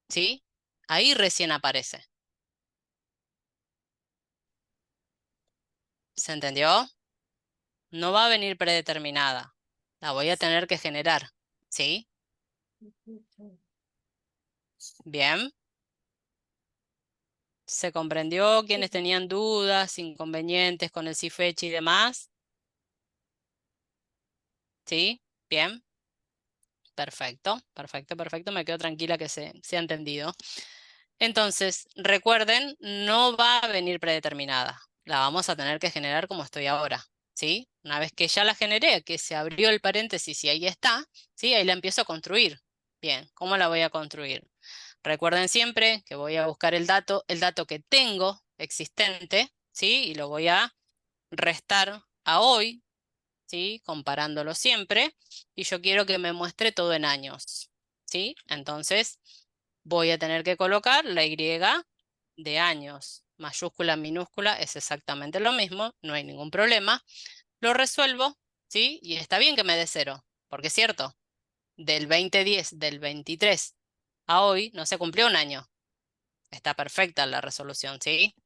¿Sí? Ahí recién aparece. ¿Se entendió? No va a venir predeterminada. La voy a tener que generar. ¿Sí? Bien. ¿Se comprendió? ¿Quiénes tenían dudas, inconvenientes con el si fecha y demás? ¿Sí? Bien. Perfecto, perfecto, perfecto. Me quedo tranquila que se ha entendido. Entonces, recuerden, no va a venir predeterminada. La vamos a tener que generar como estoy ahora, ¿sí? Una vez que ya la generé, que se abrió el paréntesis y ahí está, ¿sí? Ahí la empiezo a construir. Bien, ¿cómo la voy a construir? Recuerden siempre que voy a buscar el dato que tengo existente, ¿sí? Y lo voy a restar a hoy, ¿sí? Comparándolo siempre. Y yo quiero que me muestre todo en años, ¿sí? Entonces voy a tener que colocar la Y de años. Mayúscula, minúscula, es exactamente lo mismo, no hay ningún problema. Lo resuelvo, ¿sí? Y está bien que me dé 0, porque es cierto, del 2010, del 23 a hoy no se cumplió un año. Está perfecta la resolución, ¿sí?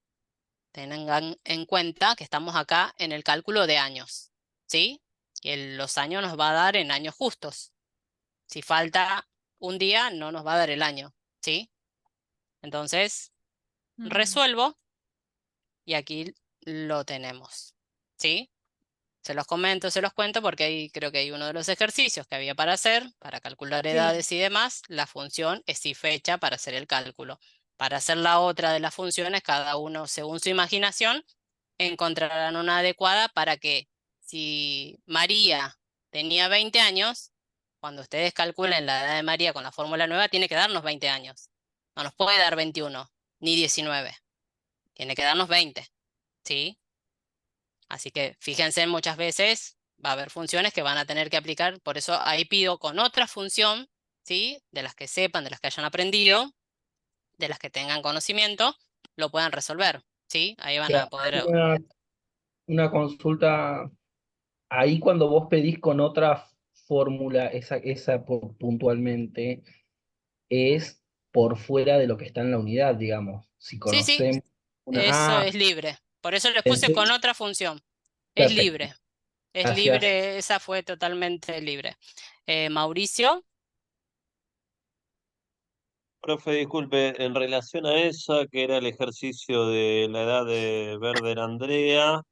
Tengan en cuenta que estamos acá en el cálculo de años, ¿sí? Que los años nos va a dar en años justos. Si falta un día, no nos va a dar el año, ¿sí? Entonces, resuelvo y aquí lo tenemos, ¿sí? Se los comento, se los cuento porque ahí creo que hay uno de los ejercicios que había para hacer, para calcular edades y demás. La función es y fecha para hacer el cálculo. Para hacer la otra de las funciones, cada uno según su imaginación, encontrarán una adecuada para que si María tenía 20 años, cuando ustedes calculen la edad de María con la fórmula nueva, tiene que darnos 20 años. No nos puede dar 21 ni 19. Tiene que darnos 20, ¿sí? Así que fíjense, muchas veces va a haber funciones que van a tener que aplicar, por eso ahí pido con otra función, ¿sí? De las que sepan, de las que hayan aprendido, de las que tengan conocimiento, lo puedan resolver, ¿sí? Ahí van a poder... Una consulta, ahí cuando vos pedís con otra fórmula, puntualmente, es por fuera de lo que está en la unidad, digamos. Si Sí, sí, conocemos eso una... es libre. Por eso les puse pensé- con otra función. Es Perfecto, libre, es gracias. libre, esa fue totalmente libre. Mauricio, Profe, disculpe, en relación a esa, que era el ejercicio de la edad de Verder Andrea,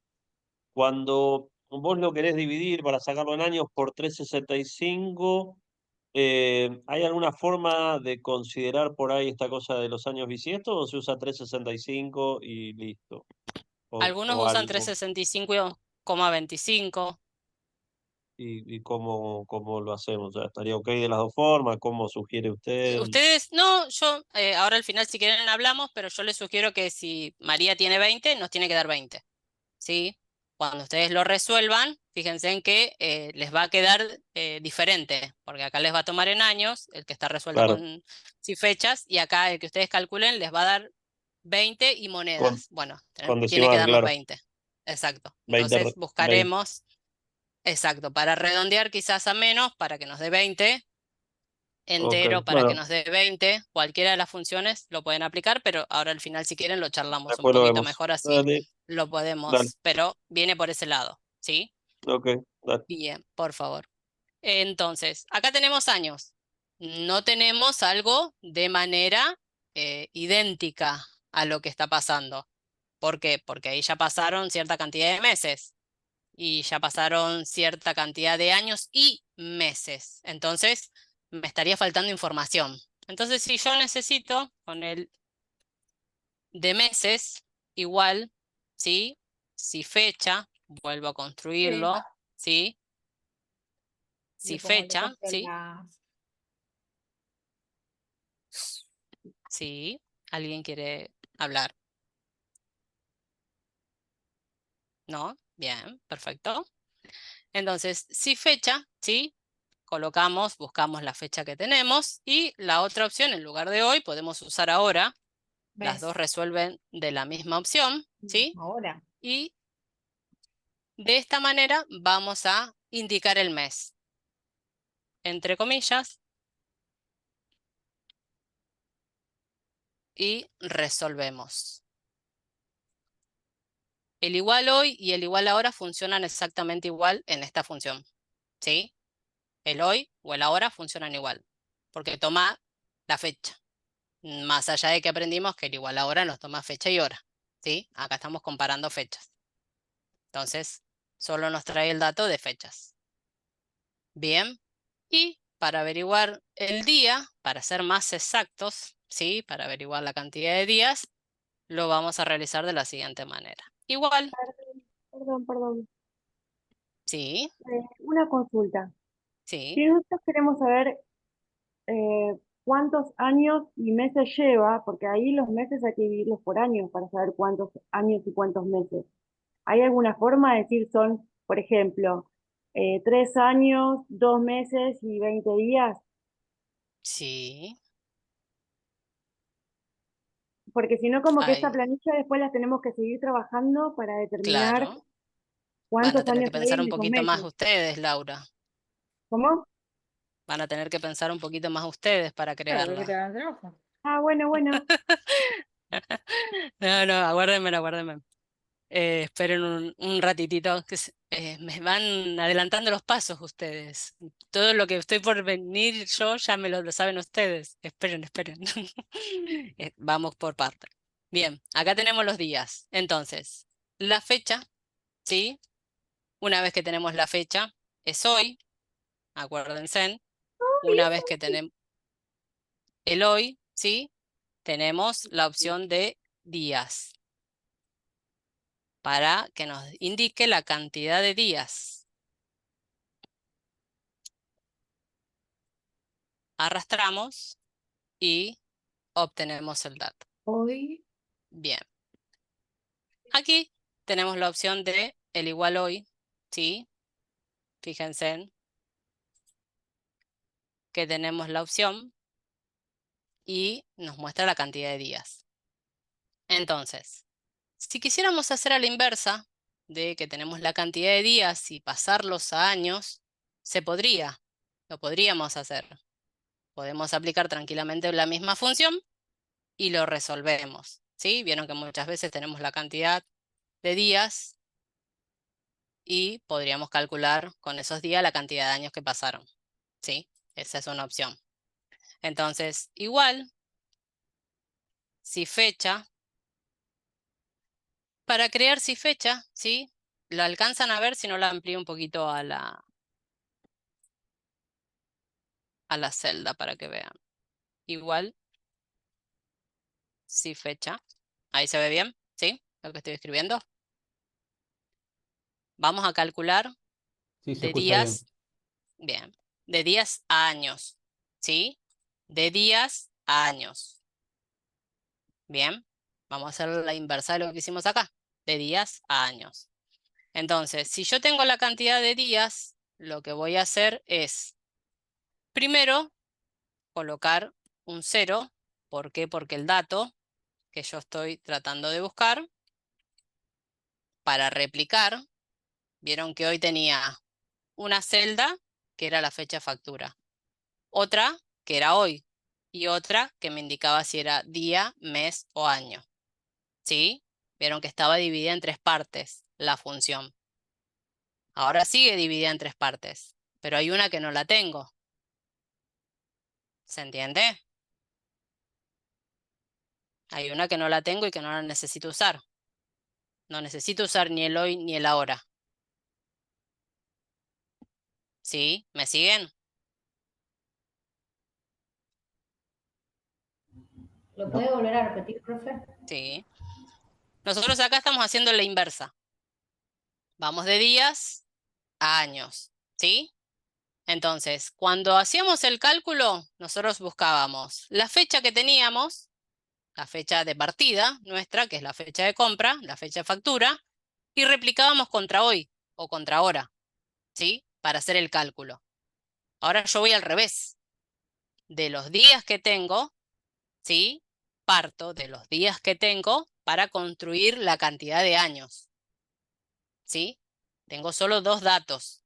cuando vos lo querés dividir para sacarlo en años por 365, ¿hay alguna forma de considerar por ahí esta cosa de los años bisiestos o se usa 365 y listo? algunos O usan algo. 365,25. ¿Y cómo lo hacemos? O sea, ¿estaría ok de las dos formas? ¿Cómo sugiere usted? Ustedes, no, yo, ahora al final si quieren hablamos, pero yo les sugiero que si María tiene 20, nos tiene que dar 20, ¿sí? Cuando ustedes lo resuelvan, fíjense en que les va a quedar diferente, porque acá les va a tomar en años, el que está resuelto Claro, con sí fechas, y acá el que ustedes calculen les va a dar 20 y con, monedas. Bueno, con tiene que decimal, darnos claro. 20. Exacto. 20, Entonces 20. buscaremos, exacto, para redondear quizás a menos, para que nos dé 20 Ok, entero para que bueno, nos dé 20, cualquiera de las funciones lo pueden aplicar, pero ahora al final si quieren lo charlamos un después lo poquito vemos. mejor así, Dale, lo dale. podemos, pero viene por ese lado, ¿sí? Ok, dale. Bien, por favor. Entonces, acá tenemos años, no tenemos algo de manera idéntica a lo que está pasando. ¿Por qué? Porque ahí ya pasaron cierta cantidad de meses y ya pasaron cierta cantidad de años y meses. Entonces, me estaría faltando información. Entonces, si yo necesito con el de meses, igual, ¿sí? Si fecha, vuelvo a Sí, construirlo, ¿sí? Si le fecha, puse ¿sí? las... Sí. ¿Alguien quiere hablar? ¿No? Bien, perfecto. Entonces, si fecha, ¿sí? Colocamos, buscamos la fecha que tenemos y la otra opción, en lugar de hoy, podemos usar ahora. Las dos ¿Ves? resuelven de la misma opción, ¿sí? Ahora. Y de esta manera vamos a indicar el mes. Entre comillas. Y resolvemos. El igual hoy y el igual ahora funcionan exactamente igual en esta función, ¿sí? El hoy o el ahora funcionan igual, porque toma la fecha. Más allá de que aprendimos que el igual ahora nos toma fecha y hora, ¿sí? Acá estamos comparando fechas. Entonces, solo nos trae el dato de fechas. Bien, y para averiguar el día, para ser más exactos, ¿sí? Para averiguar la cantidad de días, lo vamos a realizar de la siguiente manera. Igual, Perdón. sí, Una consulta. sí, Si nosotros queremos saber cuántos años y meses lleva, porque ahí los meses hay que dividirlos por años para saber cuántos años y cuántos meses. ¿Hay alguna forma de decir son, por ejemplo, 3 años, 2 meses y 20 días? sí, Porque si no, como que esta ahí, planilla después las tenemos que seguir trabajando para determinar claro. Van a cuántos tener que años hay pensar en un esos poquito más meses. ustedes, Laura. ¿Cómo? Van a tener que pensar un poquito más ustedes para Claro, porque te crearla. dan trabajo. Ah, bueno. No, aguárdenme. Esperen un ratitito, que me van adelantando los pasos ustedes. Todo lo que estoy por venir yo ya me lo saben ustedes. Esperen. Vamos por parte. Bien, acá tenemos los días. Entonces, la fecha, ¿sí? Una vez que tenemos la fecha, es hoy, acuérdense. Una vez que tenemos el hoy, ¿sí? Tenemos la opción de días para que nos indique la cantidad de días. Arrastramos y obtenemos el dato. Hoy, Bien. Aquí tenemos la opción de el igual hoy, ¿sí? Fíjense que tenemos la opción y nos muestra la cantidad de días. Entonces, si quisiéramos hacer a la inversa de que tenemos la cantidad de días y pasarlos a años, se podría, lo podríamos hacer. Podemos aplicar tranquilamente la misma función y lo resolvemos, ¿sí? Vieron que muchas veces tenemos la cantidad de días y podríamos calcular con esos días la cantidad de años que pasaron, ¿sí? Esa es una opción. Entonces, igual, si fecha, para crear si fecha, ¿sí? Lo alcanzan a ver si no la amplío un poquito a la celda para que vean. Igual, si fecha. Ahí se ve bien, ¿sí? Lo que estoy escribiendo. Vamos a calcular Sí, se de escucha bien. días, bien, de días a años, ¿sí? De días a años. Bien, vamos a hacer la inversa de lo que hicimos acá, de días a años. Entonces, si yo tengo la cantidad de días, lo que voy a hacer es, primero, colocar un 0. ¿Por qué? Porque el dato que yo estoy tratando de buscar, para replicar, vieron que hoy tenía una celda que era la fecha factura, otra que era hoy y otra que me indicaba si era día, mes o año. ¿Sí? Vieron que estaba dividida en 3 partes la función. Ahora sigue dividida en 3 partes, pero hay una que no la tengo. ¿Se entiende? Hay una que no la tengo y que no la necesito usar. No necesito usar ni el hoy ni el ahora. ¿Sí? ¿Me siguen? ¿lo puede volver a repetir, profe? Sí. Nosotros acá estamos haciendo la inversa. Vamos de días a años. ¿Sí? Entonces, cuando hacíamos el cálculo, nosotros buscábamos la fecha que teníamos, la fecha de partida nuestra, que es la fecha de compra, la fecha de factura, y replicábamos contra hoy o contra ahora, ¿sí? Para hacer el cálculo. Ahora yo voy al revés. De los días que tengo, ¿sí? Parto de los días que tengo para construir la cantidad de años, ¿sí? Tengo solo 2 datos.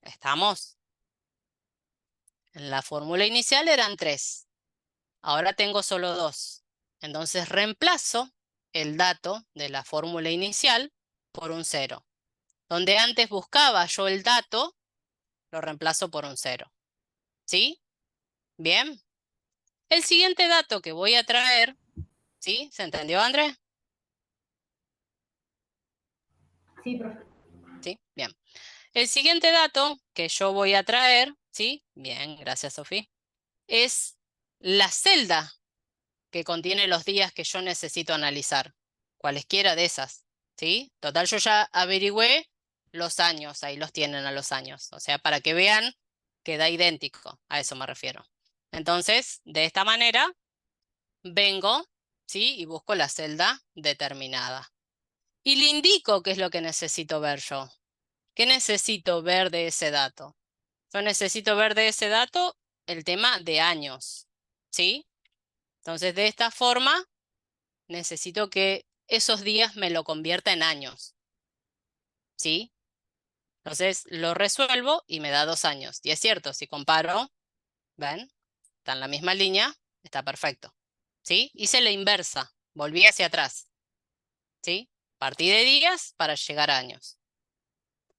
¿Estamos? En la fórmula inicial eran 3. Ahora tengo solo 2. Entonces reemplazo el dato de la fórmula inicial por un 0. Donde antes buscaba yo el dato, lo reemplazo por un 0. ¿Sí? Bien. El siguiente dato que voy a traer, ¿sí? ¿Se entendió, Andrés? Sí, profe. Sí, bien. El siguiente dato que yo voy a traer, ¿Sí? Bien, gracias, Sofía. Es la celda que contiene los días que yo necesito analizar. Cualesquiera de esas, ¿sí? Total, yo ya averigüé los años, ahí los tienen a los años. O sea, para que vean que da idéntico, a eso me refiero. Entonces, de esta manera, vengo, ¿sí? Y busco la celda determinada. Y le indico qué es lo que necesito ver yo. ¿Qué necesito ver de ese dato? Yo necesito ver de ese dato el tema de años, ¿sí? Entonces, de esta forma, necesito que esos días me lo convierta en años, ¿sí? Entonces, lo resuelvo y me da 2 años. Y es cierto, si comparo, ¿ven? Está en la misma línea, está perfecto, ¿sí? Hice la inversa, volví hacia atrás, ¿sí? Partí de días para llegar a años.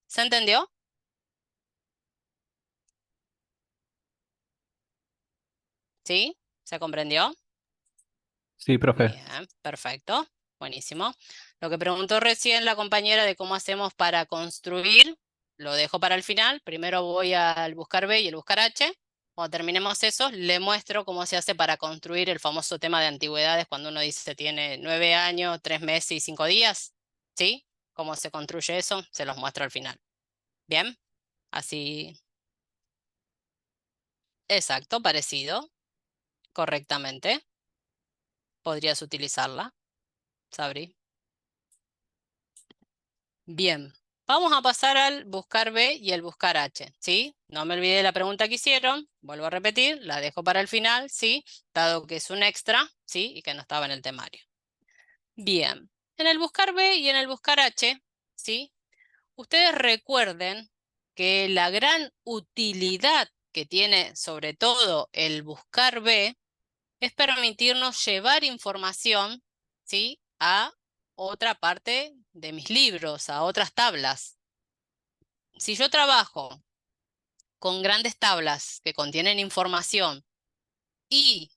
¿Se entendió? ¿Sí? ¿Se comprendió? Sí, profe. Bien, perfecto, buenísimo. Lo que preguntó recién la compañera de cómo hacemos para construir, lo dejo para el final. Primero voy al buscar B y el buscar H. Cuando terminemos eso, le muestro cómo se hace para construir el famoso tema de antigüedades cuando uno dice tiene 9 años, 3 meses y 5 días. ¿Sí? Cómo se construye eso, se los muestro al final. Bien, así. Exacto, parecido, correctamente. Podrías utilizarla, Sabri. Bien, vamos a pasar al buscar B y el buscar H, ¿sí? No me olvidé de la pregunta que hicieron, vuelvo a repetir, la dejo para el final, ¿sí? Dado que es un extra, ¿sí? Y que no estaba en el temario. Bien, en el buscar B y en el buscar H, ¿sí? Ustedes recuerden que la gran utilidad que tiene sobre todo el buscar B es permitirnos llevar información, ¿sí? A otra parte de mis libros, a otras tablas. Si yo trabajo con grandes tablas que contienen información y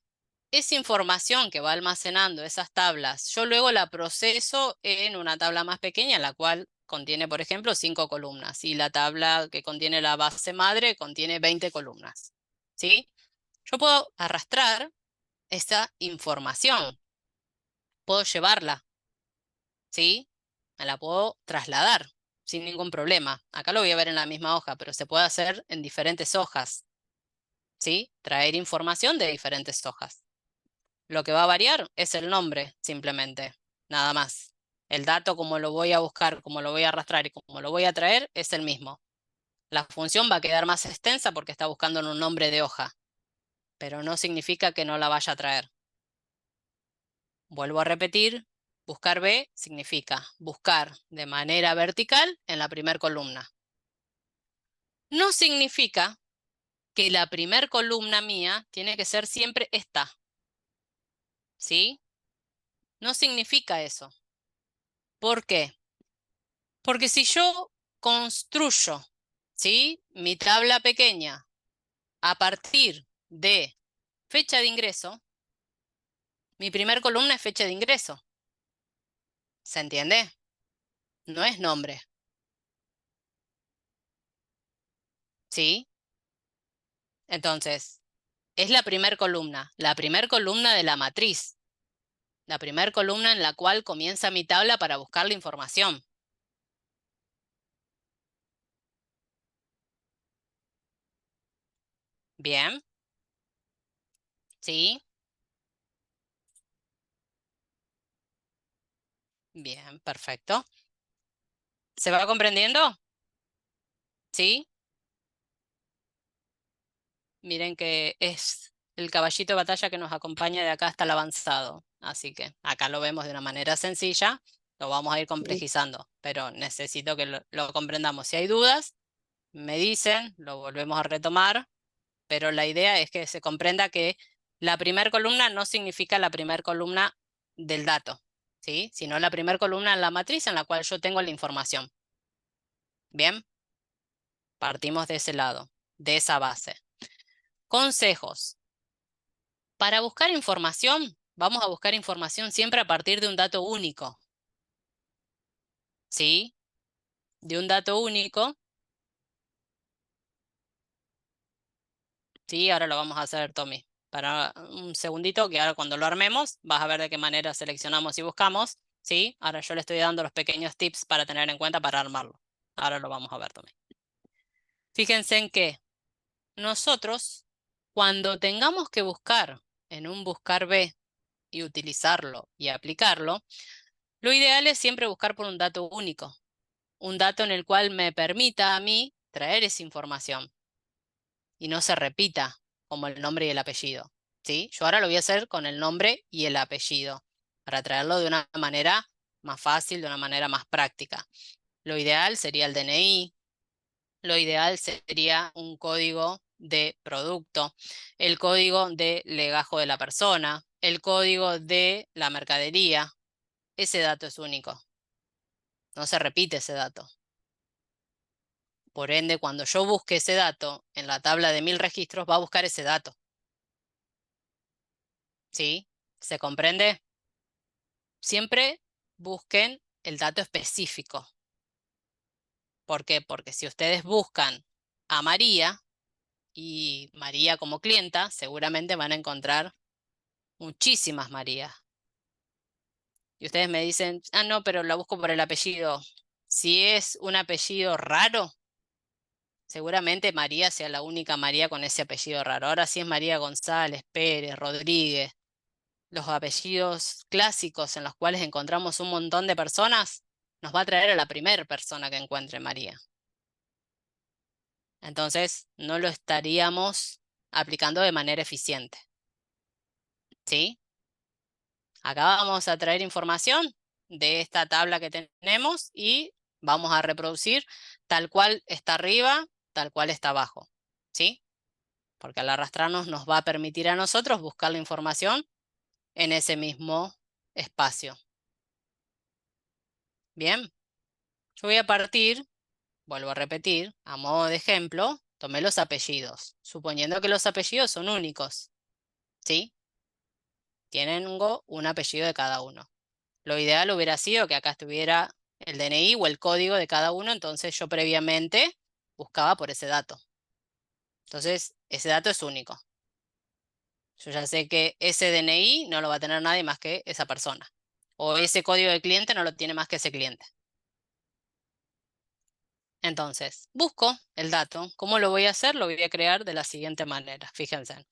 esa información que va almacenando esas tablas, yo luego la proceso en una tabla más pequeña, la cual contiene, por ejemplo, 5 columnas, y la tabla que contiene la base madre contiene 20 columnas, ¿sí? Yo puedo arrastrar esa información, puedo llevarla, ¿sí? Me la puedo trasladar sin ningún problema. Acá lo voy a ver en la misma hoja, pero se puede hacer en diferentes hojas, ¿sí? Traer información de diferentes hojas. Lo que va a variar es el nombre, simplemente, nada más. El dato, como lo voy a buscar, como lo voy a arrastrar y como lo voy a traer, es el mismo. La función va a quedar más extensa porque está buscando en un nombre de hoja, pero no significa que no la vaya a traer. Vuelvo a repetir, buscar B significa buscar de manera vertical en la primera columna. No significa que la primera columna mía tiene que ser siempre esta, ¿sí? No significa eso. ¿Por qué? Porque si yo construyo, ¿sí? Mi tabla pequeña a partir de fecha de ingreso, mi primera columna es fecha de ingreso. ¿Se entiende? No es nombre. ¿Sí? Entonces, es la primera columna de la matriz, la primera columna en la cual comienza mi tabla para buscar la información. Bien. ¿Sí? Bien, perfecto. ¿Se va comprendiendo? ¿Sí? Miren que es el caballito de batalla que nos acompaña de acá hasta el avanzado. Así que acá lo vemos de una manera sencilla, lo vamos a ir complejizando, pero necesito que lo comprendamos. Si hay dudas, me dicen, lo volvemos a retomar, pero la idea es que se comprenda que la primera columna no significa la primera columna del dato, ¿sí? Sino la primera columna en la matriz en la cual yo tengo la información. Bien, partimos de ese lado, de esa base. Consejos. Para buscar información, vamos a buscar información siempre a partir de un dato único. ¿Sí? De un dato único. Sí, ahora lo vamos a hacer, Tommy. Para un segundito, que ahora cuando lo armemos, vas a ver de qué manera seleccionamos y buscamos. ¿Sí? Ahora yo le estoy dando los pequeños tips para tener en cuenta para armarlo. Ahora lo vamos a ver, Tommy. Fíjense en que nosotros, cuando tengamos que buscar en un buscar B y utilizarlo y aplicarlo, lo ideal es siempre buscar por un dato único. Un dato en el cual me permita a mí traer esa información y no se repita como el nombre y el apellido. ¿Sí? Yo ahora lo voy a hacer con el nombre y el apellido para traerlo de una manera más fácil, de una manera más práctica. Lo ideal sería el DNI, lo ideal sería un código de producto, el código de legajo de la persona, el código de la mercadería. Ese dato es único. No se repite ese dato. Por ende, cuando yo busque ese dato en la tabla de 1000 registros, va a buscar ese dato. ¿Sí? ¿Se comprende? Siempre busquen el dato específico. ¿Por qué? Porque si ustedes buscan a María y María como clienta, seguramente van a encontrar muchísimas Marías. Y ustedes me dicen, ah, no, pero la busco por el apellido. Si es un apellido raro, seguramente María sea la única María con ese apellido raro. Ahora sí es María González, Pérez, Rodríguez. Los apellidos clásicos en los cuales encontramos un montón de personas, nos va a traer a la primera persona que encuentre María. Entonces, no lo estaríamos aplicando de manera eficiente. ¿Sí? Acá vamos a traer información de esta tabla que tenemos y vamos a reproducir tal cual está arriba, tal cual está abajo. ¿Sí? Porque al arrastrarnos nos va a permitir a nosotros buscar la información en ese mismo espacio. Bien, yo voy a partir, vuelvo a repetir, a modo de ejemplo, tomé los apellidos, suponiendo que los apellidos son únicos. ¿Sí? Tengo un apellido de cada uno. Lo ideal hubiera sido que acá estuviera el DNI o el código de cada uno, entonces yo previamente buscaba por ese dato. Entonces, ese dato es único. Yo ya sé que ese DNI no lo va a tener nadie más que esa persona. O ese código de cliente no lo tiene más que ese cliente. Entonces, busco el dato. ¿Cómo lo voy a hacer? Lo voy a crear de la siguiente manera. Fíjense.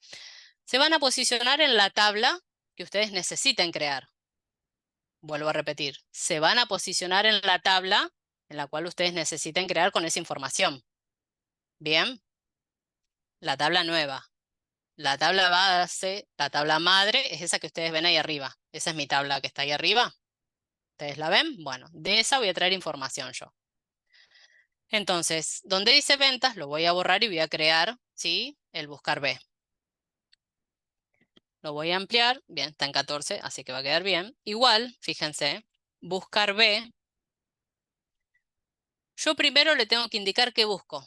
Se van a posicionar en la tabla que ustedes necesiten crear. Vuelvo a repetir. Se van a posicionar en la tabla en la cual ustedes necesiten crear con esa información. Bien. La tabla nueva. La tabla base, la tabla madre, es esa que ustedes ven ahí arriba. Esa es mi tabla que está ahí arriba. ¿Ustedes la ven? Bueno, de esa voy a traer información yo. Entonces, donde dice ventas, lo voy a borrar y voy a crear, ¿sí? El buscar B. Lo voy a ampliar. Bien, está en 14, así que va a quedar bien. Igual, fíjense, buscar B. Yo primero le tengo que indicar qué busco.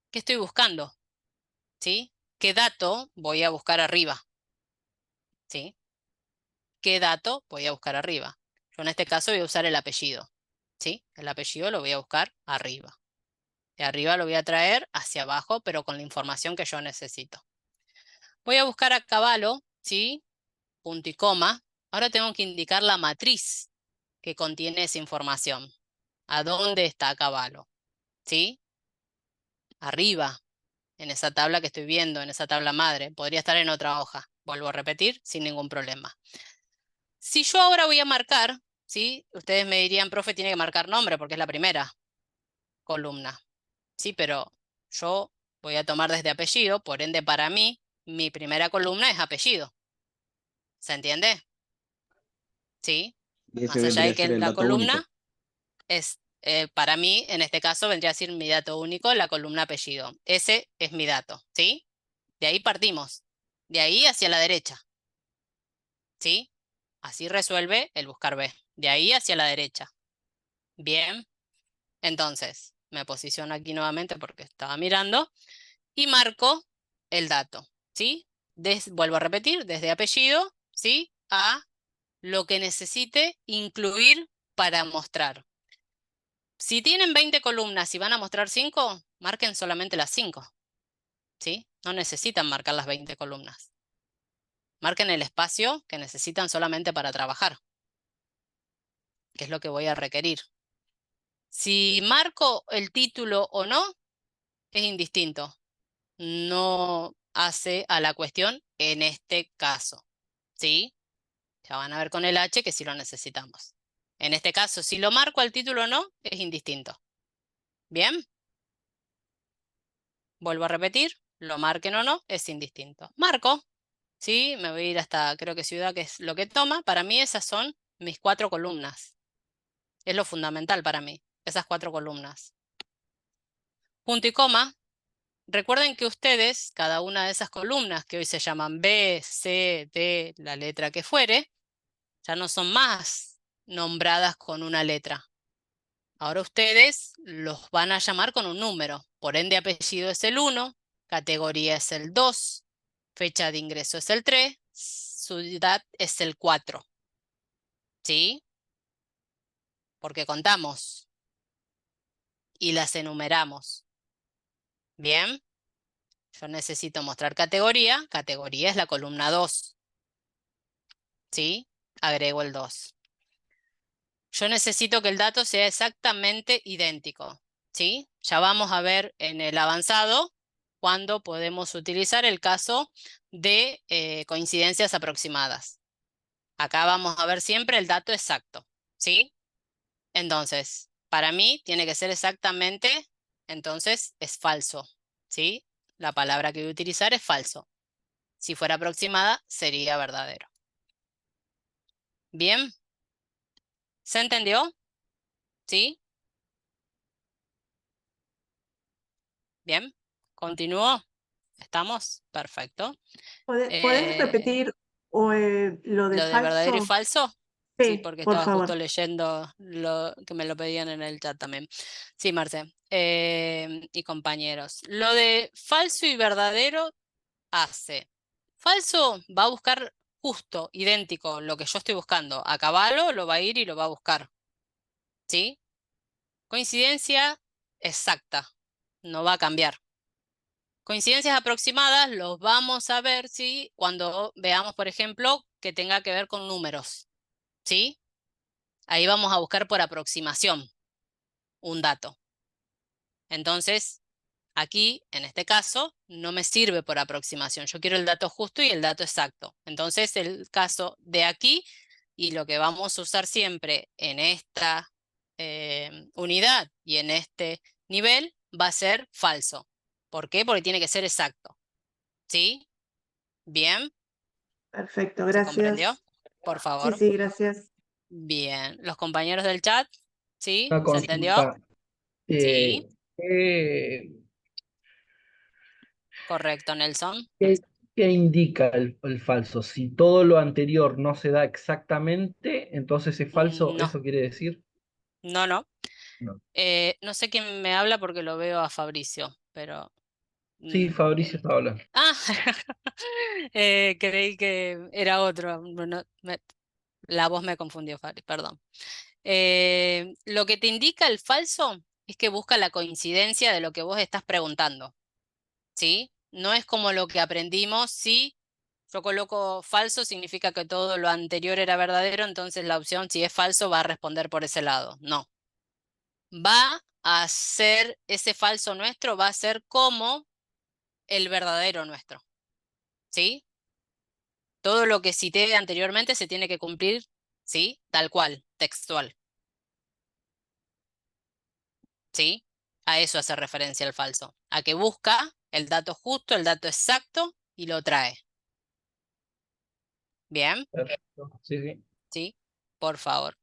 ¿Qué estoy buscando? ¿Sí? ¿Qué dato voy a buscar arriba? ¿Sí? ¿Qué dato voy a buscar arriba? Yo en este caso voy a usar el apellido. ¿Sí? El apellido lo voy a buscar arriba. De arriba lo voy a traer hacia abajo, pero con la información que yo necesito. Voy a buscar a caballo, ¿sí? Punto y coma. Ahora tengo que indicar la matriz que contiene esa información. ¿A dónde está a caballo? ¿Sí? Arriba, en esa tabla que estoy viendo, en esa tabla madre. Podría estar en otra hoja. Vuelvo a repetir, sin ningún problema. Si yo ahora voy a marcar, ¿sí? Ustedes me dirían, profe, tiene que marcar nombre porque es la primera columna. Sí, pero yo voy a tomar desde apellido, por ende para mí, mi primera columna es apellido. ¿Se entiende? ¿Sí? Y ese Más allá vendría de a ser que el la dato único. columna es, para mí, en este caso, vendría a ser mi dato único, la columna apellido. Ese es mi dato, ¿sí? De ahí partimos. De ahí hacia la derecha. ¿Sí? Así resuelve el buscar B. De ahí hacia la derecha. Bien. Entonces, me posiciono aquí nuevamente porque estaba mirando y marco el dato, ¿sí? Vuelvo a repetir, desde apellido, ¿sí? A lo que necesite incluir para mostrar. Si tienen 20 columnas y van a mostrar 5, marquen solamente las 5, ¿sí? No necesitan marcar las 20 columnas. Marquen el espacio que necesitan solamente para trabajar, que es lo que voy a requerir. Si marco el título o no, es indistinto. No hace a la cuestión en este caso. ¿Sí? Ya van a ver con el H que sí lo necesitamos. En este caso, si lo marco al título o no, es indistinto. ¿Bien? Vuelvo a repetir, lo marquen o no, es indistinto. Marco, ¿sí? Me voy a ir hasta, creo que ciudad, que es lo que toma. Para mí esas son mis 4 columnas. Es lo fundamental para mí, esas 4 columnas. Punto y coma. Recuerden que ustedes, cada una de esas columnas, que hoy se llaman B, C, D, la letra que fuere, ya no son más nombradas con una letra. Ahora ustedes los van a llamar con un número. Por ende, apellido es el 1, categoría es el 2, fecha de ingreso es el 3, ciudad es el 4. ¿Sí? Porque contamos y las enumeramos. ¿Bien? Yo necesito mostrar categoría. Categoría es la columna 2. ¿Sí? Agrego el 2. Yo necesito que el dato sea exactamente idéntico. ¿Sí? Ya vamos a ver en el avanzado cuando podemos utilizar el caso de coincidencias aproximadas. Acá vamos a ver siempre el dato exacto. ¿Sí? Entonces, para mí tiene que ser exactamente, entonces es falso. ¿Sí? La palabra que voy a utilizar es falso. Si fuera aproximada, sería verdadero. ¿Bien? ¿Se entendió? ¿Sí? ¿Bien? ¿Continúo? ¿Estamos? Perfecto. ¿Podés repetir lo de ¿Lo de verdadero y falso? falso? Sí, Sí, porque por estaba justo favor. leyendo lo que me lo pedían en el chat también. Sí, Marce. Y compañeros. Lo de falso y verdadero hace. Falso va a buscar justo, idéntico, lo que yo estoy buscando. A caballo lo va a ir y lo va a buscar. ¿Sí? Coincidencia exacta. No va a cambiar. Coincidencias aproximadas los vamos a ver, ¿sí? Cuando veamos, por ejemplo, que tenga que ver con números. ¿Sí? Ahí vamos a buscar por aproximación un dato. Entonces, aquí, en este caso, no me sirve por aproximación. Yo quiero el dato justo y el dato exacto. Entonces, el caso de aquí y lo que vamos a usar siempre en esta unidad y en este nivel va a ser falso. ¿Por qué? Porque tiene que ser exacto. ¿Sí? ¿Bien? Perfecto, ¿Se comprendió? gracias. Por Sí, favor. sí, gracias. Bien. ¿Los compañeros del chat? ¿Sí? Una ¿Se entendió? consulta. Sí. ¿Qué, Correcto, Nelson. qué- qué indica el falso? Si todo lo anterior no se da exactamente, entonces es falso, No, ¿eso quiere decir? no. No. No sé quién me habla porque lo veo a Fabricio, pero... Sí, mm, Fabricio está hablando. Ah, creí que era otro. Bueno, la voz me confundió, Fabri, perdón. Lo que te indica el falso es que busca la coincidencia de lo que vos estás preguntando. ¿Sí? No es como lo que aprendimos, si yo coloco falso significa que todo lo anterior era verdadero, entonces la opción si es falso va a responder por ese lado. No. Va a ser, ese falso nuestro va a ser como el verdadero nuestro. ¿Sí? Todo lo que cité anteriormente se tiene que cumplir, ¿sí? Tal cual, textual. ¿Sí? A eso hace referencia el falso. A que busca el dato justo, el dato exacto y lo trae. Bien, Perfecto. Sí, sí. ¿sí? Por favor.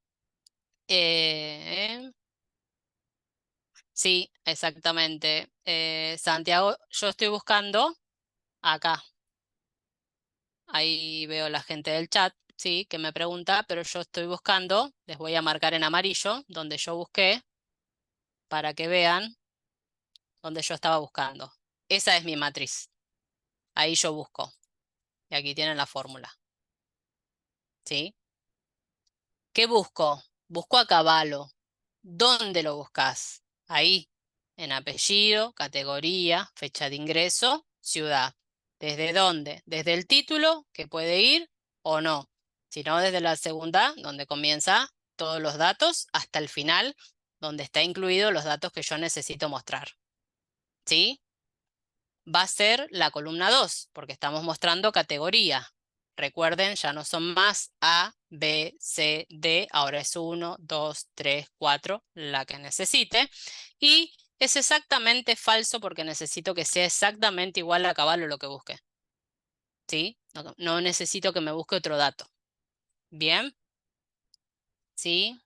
Sí, exactamente. Santiago, yo estoy buscando acá. Ahí veo la gente del chat, sí, que me pregunta, pero yo estoy buscando, les voy a marcar en amarillo, donde yo busqué, para que vean donde yo estaba buscando. Esa es mi matriz. Ahí yo busco. Y aquí tienen la fórmula. ¿Sí? ¿Qué busco? Busco a caballo. ¿Dónde lo buscas? Ahí. En apellido, categoría, fecha de ingreso, ciudad. ¿Desde dónde? Desde el título, que puede ir o no. Sino desde la segunda, donde comienza todos los datos, hasta el final, donde está incluidos los datos que yo necesito mostrar. ¿Sí? Va a ser la columna 2, porque estamos mostrando categoría. Recuerden, ya no son más A, B, C, D, ahora es 1, 2, 3, 4, la que necesite. Y es exactamente falso porque necesito que sea exactamente igual a caballo lo que busque. ¿Sí? No necesito que me busque otro dato. ¿Bien? ¿Sí?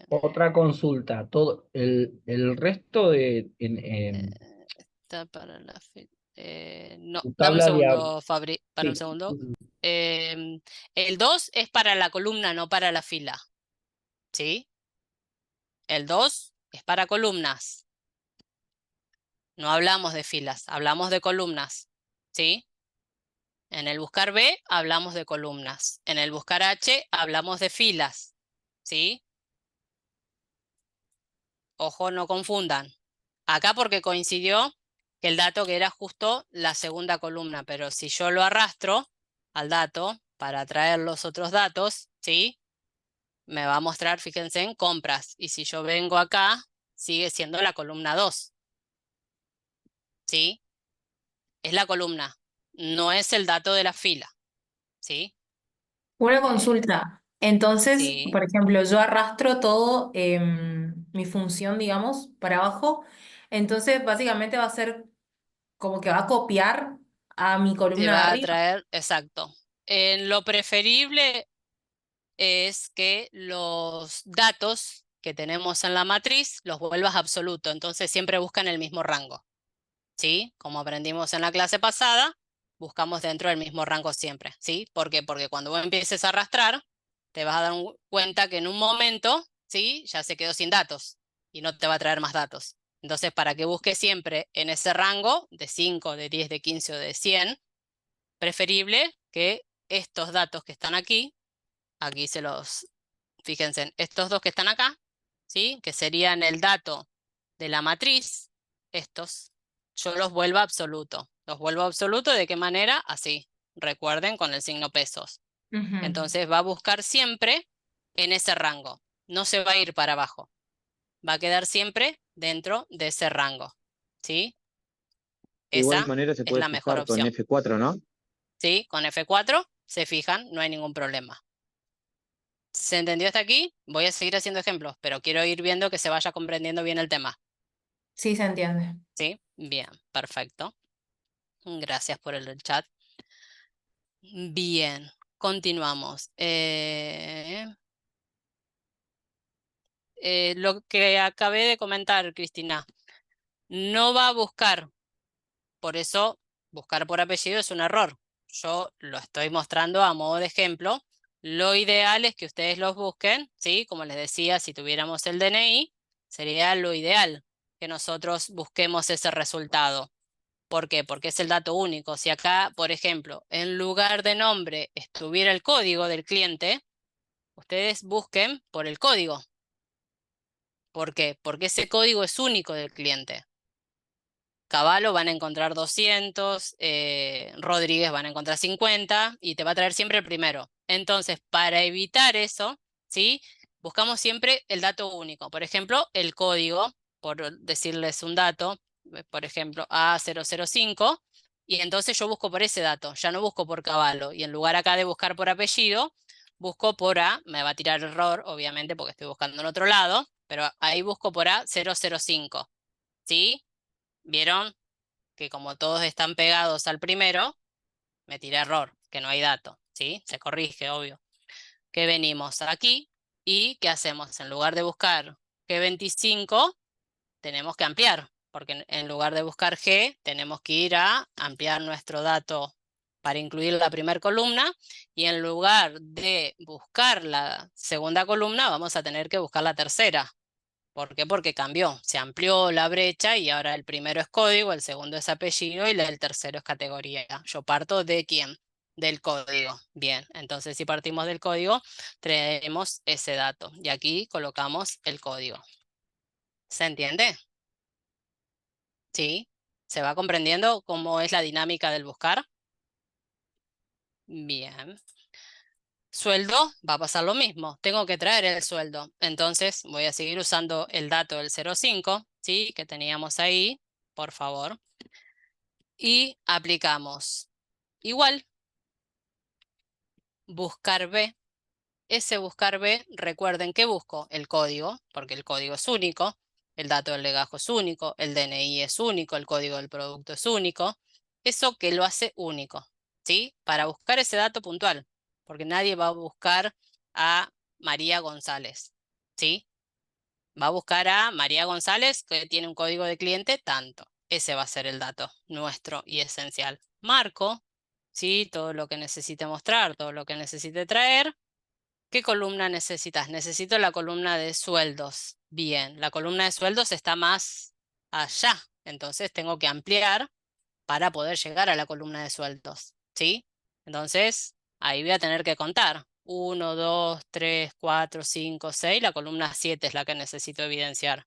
Otra consulta, todo el resto Está para la no, tu dame un tabla segundo, Fabri, para un sí, segundo. El 2 es para la columna, no para la fila. ¿Sí? El 2 es para columnas. No hablamos de filas, hablamos de columnas. ¿Sí? En el buscar B hablamos de columnas. En el buscar H hablamos de filas. ¿Sí? Ojo, no confundan. Acá porque coincidió que el dato que era justo la segunda columna, pero si yo lo arrastro al dato para traer los otros datos, ¿sí? Me va a mostrar, fíjense, en compras. Y si yo vengo acá, sigue siendo la columna 2. ¿Sí? Es la columna, no es el dato de la fila. ¿Sí? Una consulta. Entonces, Sí. por ejemplo, yo arrastro todo mi función, digamos, para abajo. Entonces, básicamente va a ser como que va a copiar a mi Te columna de va a arriba. traer, exacto. Lo preferible es que los datos que tenemos en la matriz los vuelvas absoluto, entonces siempre buscan el mismo rango. ¿Sí? Como aprendimos en la clase pasada, buscamos dentro del mismo rango siempre. ¿Sí? ¿Por qué? Porque cuando vos empieces a arrastrar, te vas a dar cuenta que en un momento, ¿sí? Ya se quedó sin datos y no te va a traer más datos. Entonces, para que busques siempre en ese rango de 5, de 10, de 15 o de 100, preferible que estos datos que están aquí fíjense, estos dos que están acá, ¿sí? Que serían el dato de la matriz, estos, yo los vuelvo absoluto. ¿Los vuelvo absoluto de qué manera? Así, recuerden, con el signo pesos. Ujú. Entonces va a buscar siempre en ese rango, no se va a ir para abajo, va a quedar siempre dentro de ese rango, ¿sí? De igual Esa manera se es puede la mejor fijar con opción, F4, ¿no? ¿sí? Con F4 se fijan, no hay ningún problema. ¿Se entendió hasta aquí? Voy a seguir haciendo ejemplos, pero quiero ir viendo que se vaya comprendiendo bien el tema. Sí, se entiende. ¿Sí? Bien, perfecto. Gracias por el chat. Bien, continuamos. Lo que acabé de comentar, Cristina, no va a buscar, por eso buscar por apellido es un error. Yo lo estoy mostrando a modo de ejemplo. Lo ideal es que ustedes los busquen, ¿sí? Como les decía, si tuviéramos el DNI, sería lo ideal que nosotros busquemos ese resultado. ¿Por qué? Porque es el dato único. Si acá, por ejemplo, en lugar de nombre estuviera el código del cliente, ustedes busquen por el código. ¿Por qué? Porque ese código es único del cliente. Caballo van a encontrar 200, Rodríguez van a encontrar 50 y te va a traer siempre el primero. Entonces, para evitar eso, ¿sí? Buscamos siempre el dato único. Por ejemplo, el código, por decirles un dato, por ejemplo, A005, y entonces yo busco por ese dato, ya no busco por caballo. Y en lugar acá de buscar por apellido, busco por A, me va a tirar error, obviamente, porque estoy buscando en otro lado, pero ahí busco por A005, ¿sí? ¿Vieron? Que como todos están pegados al primero, me tiré error, que no hay dato, ¿sí? Se corrige, obvio. Que venimos aquí y ¿qué hacemos? En lugar de buscar G25, tenemos que ampliar, porque en lugar de buscar G, tenemos que ir a ampliar nuestro dato para incluir la primera columna, y en lugar de buscar la segunda columna, vamos a tener que buscar la tercera. ¿Por qué? Porque cambió, se amplió la brecha y ahora el primero es código, el segundo es apellido y el tercero es categoría. Yo parto de quién, del código. Bien, entonces si partimos del código, traemos ese dato y aquí colocamos el código. ¿Se entiende? ¿Sí? ¿Se va comprendiendo cómo es la dinámica del buscar? Bien. Sueldo, va a pasar lo mismo. Tengo que traer el sueldo. Entonces voy a seguir usando el dato del 05, ¿sí? Que teníamos ahí, por favor. Y aplicamos. Igual, buscar B. Ese buscar B, recuerden que busco el código, porque el código es único, el dato del legajo es único, el DNI es único, el código del producto es único. Eso que lo hace único, ¿sí? Para buscar ese dato puntual, porque nadie va a buscar a María González, ¿sí? Va a buscar a María González, que tiene un código de cliente tanto. Ese va a ser el dato nuestro y esencial. Marco, ¿sí? Todo lo que necesite mostrar, todo lo que necesite traer. ¿Qué columna necesitas? Necesito la columna de sueldos. Bien, la columna de sueldos está más allá, entonces tengo que ampliar para poder llegar a la columna de sueldos, ¿sí? Entonces, ahí voy a tener que contar. 1, 2, 3, 4, 5, 6. La columna 7 es la que necesito evidenciar.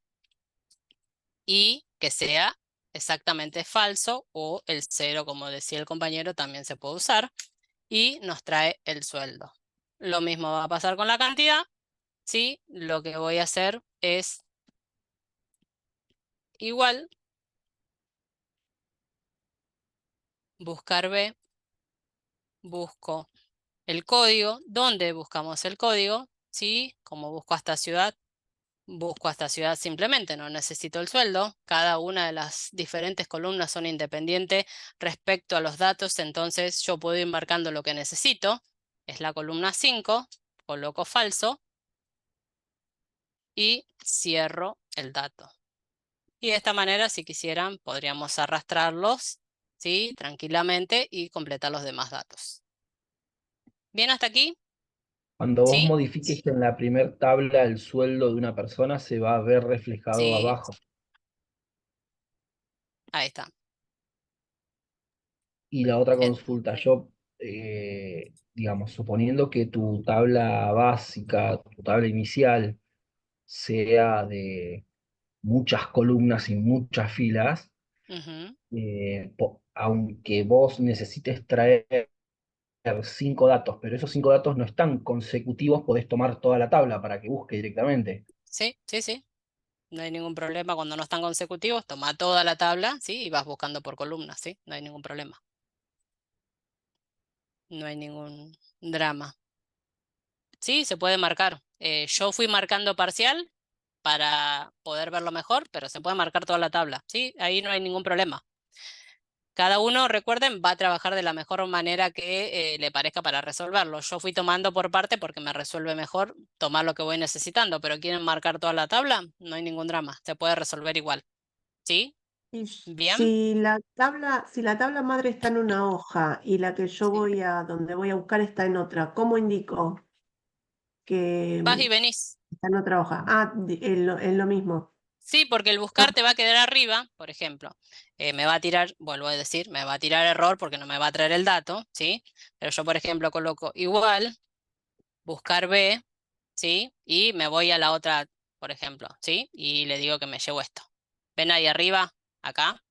Y que sea exactamente falso o el 0, como decía el compañero, también se puede usar. Y nos trae el sueldo. Lo mismo va a pasar con la cantidad. ¿Sí? Lo que voy a hacer es igual buscar B, busco el código. ¿Dónde buscamos el código? ¿Sí? Como busco hasta ciudad simplemente, no necesito el sueldo. Cada una de las diferentes columnas son independientes respecto a los datos, entonces yo puedo ir marcando lo que necesito. Es la columna 5, coloco falso y cierro el dato. Y de esta manera, si quisieran, podríamos arrastrarlos, ¿sí? Tranquilamente y completar los demás datos. ¿Bien hasta aquí? Cuando vos ¿Sí? modifiques en la primer tabla el sueldo de una persona, se va a ver reflejado Sí, abajo. ahí está. Y la otra Eh, consulta, yo, digamos, suponiendo que tu tabla básica, tu tabla inicial, sea de muchas columnas y muchas filas, ujú. aunque vos necesites traer 5 datos, pero esos 5 datos no están consecutivos, podés tomar toda la tabla para que busque directamente. Sí, sí, sí. No hay ningún problema cuando no están consecutivos. Toma toda la tabla, ¿sí? Y vas buscando por columnas, ¿sí? No hay ningún problema. No hay ningún drama. Sí, se puede marcar. Yo fui marcando parcial para poder verlo mejor, pero se puede marcar toda la tabla, ¿sí? Ahí no hay ningún problema. Cada uno, recuerden, va a trabajar de la mejor manera que le parezca para resolverlo. Yo fui tomando por parte porque me resuelve mejor tomar lo que voy necesitando, pero quieren marcar toda la tabla, no hay ningún drama, se puede resolver igual. ¿Sí? Y ¿Bien? si la tabla madre está en una hoja y la que yo Sí. donde voy a buscar está en otra, ¿cómo indico que Vas y venís. está en otra hoja? Ah, es lo mismo. Sí, porque el Ah, buscar te va a quedar arriba, por ejemplo. Me va a tirar, vuelvo a decir, me va a tirar error porque no me va a traer el dato, ¿sí? Pero yo, por ejemplo, coloco igual, buscar B, ¿sí? Y me voy a la otra, por ejemplo, ¿sí? Y le digo que me llevo esto. ¿Ven ahí arriba? Acá,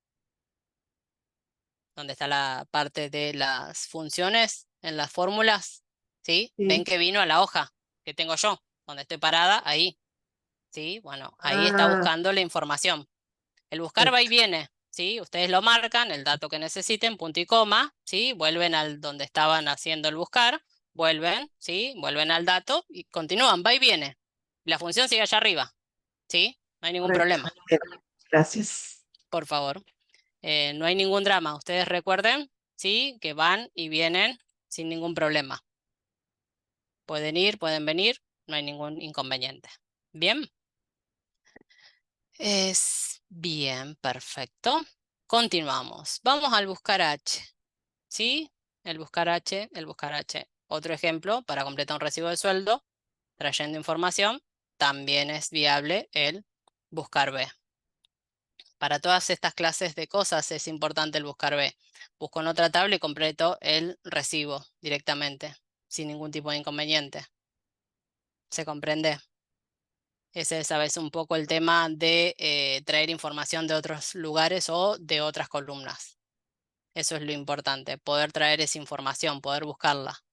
donde está la parte de las funciones en las fórmulas, ¿sí? Ven sí. que vino a la hoja que tengo yo, donde estoy parada, ahí, ¿sí? Bueno, ahí está Ah, buscando la información. El buscar va y perfecto. viene, ¿sí? Ustedes lo marcan, el dato que necesiten, punto y coma, ¿sí? Vuelven al donde estaban haciendo el buscar, vuelven, ¿sí? Vuelven al dato y continúan, va y viene. La función sigue allá arriba, ¿sí? No hay ningún Correcto. problema, Bien, gracias. por favor. No hay ningún drama. Ustedes recuerden, ¿sí? Que van y vienen sin ningún problema. Pueden ir, pueden venir, no hay ningún inconveniente. ¿Bien? Es bien, perfecto. Continuamos. Vamos al buscar H, ¿sí? El buscar H, el buscar H. Otro ejemplo, para completar un recibo de sueldo, trayendo información, también es viable el buscar B. Para todas estas clases de cosas es importante el buscar B. Busco en otra tabla y completo el recibo directamente, sin ningún tipo de inconveniente. ¿Se comprende? Ese es a veces un poco el tema de traer información de otros lugares o de otras columnas. Eso es lo importante, poder traer esa información, poder buscarla.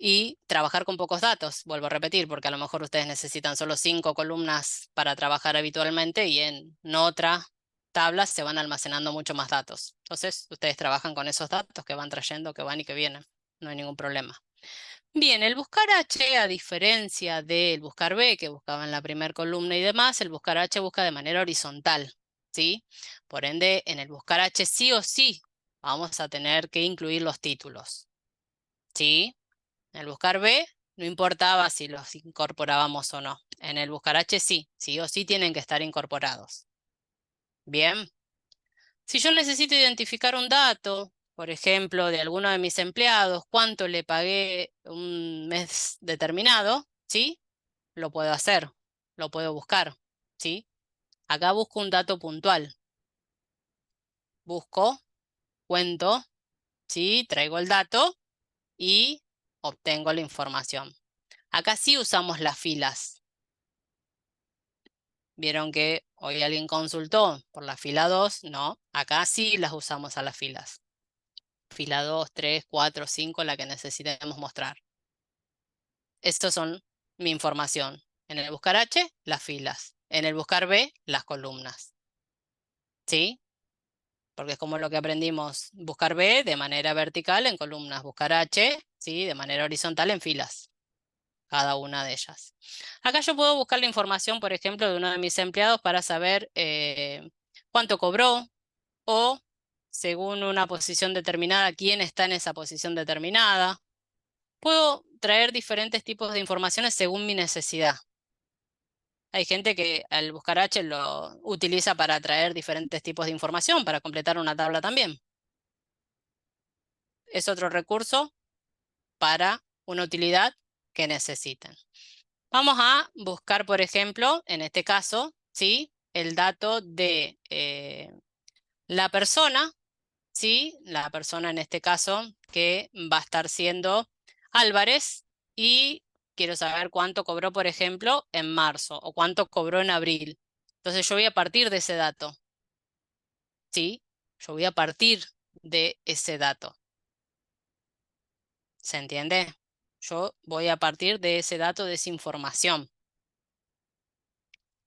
Y trabajar con pocos datos, vuelvo a repetir, porque a lo mejor ustedes necesitan solo 5 columnas para trabajar habitualmente y en otra tabla se van almacenando mucho más datos. Entonces, ustedes trabajan con esos datos que van trayendo, que van y que vienen. No hay ningún problema. Bien, el buscar H, a diferencia del buscar B, que buscaba en la primera columna y demás, el buscar H busca de manera horizontal, ¿sí? Por ende, en el buscar H sí o sí vamos a tener que incluir los títulos, ¿sí? En el buscar B no importaba si los incorporábamos o no. En el buscar H sí o sí tienen que estar incorporados. Bien. Si yo necesito identificar un dato, por ejemplo, de alguno de mis empleados, cuánto le pagué un mes determinado, ¿sí? Lo puedo hacer, lo puedo buscar, ¿sí? Acá busco un dato puntual. Busco, cuento, ¿sí? Traigo el dato y obtengo la información. Acá sí usamos las filas. ¿Vieron que hoy alguien consultó por la fila 2? No, acá sí las usamos a las filas. Fila 2, 3, 4, 5, la que necesitemos mostrar. Estos son mi información. En el buscar H, las filas. En el buscar B, las columnas. ¿Sí? Porque es como lo que aprendimos. Buscar B de manera vertical en columnas. Buscar H, ¿sí? De manera horizontal en filas. Cada una de ellas. Acá yo puedo buscar la información, por ejemplo, de uno de mis empleados para saber cuánto cobró o, según una posición determinada, quién está en esa posición determinada. Puedo traer diferentes tipos de informaciones según mi necesidad. Hay gente que al buscar H lo utiliza para traer diferentes tipos de información, para completar una tabla también. Es otro recurso para una utilidad que necesiten. Vamos a buscar, por ejemplo, en este caso, ¿sí? El dato de la persona, ¿sí? La persona en este caso que va a estar siendo Álvarez y quiero saber cuánto cobró, por ejemplo, en marzo o cuánto cobró en abril. Entonces yo voy a partir de ese dato, ¿sí? Yo voy a partir de ese dato. ¿Se entiende? Yo voy a partir de ese dato, de esa información.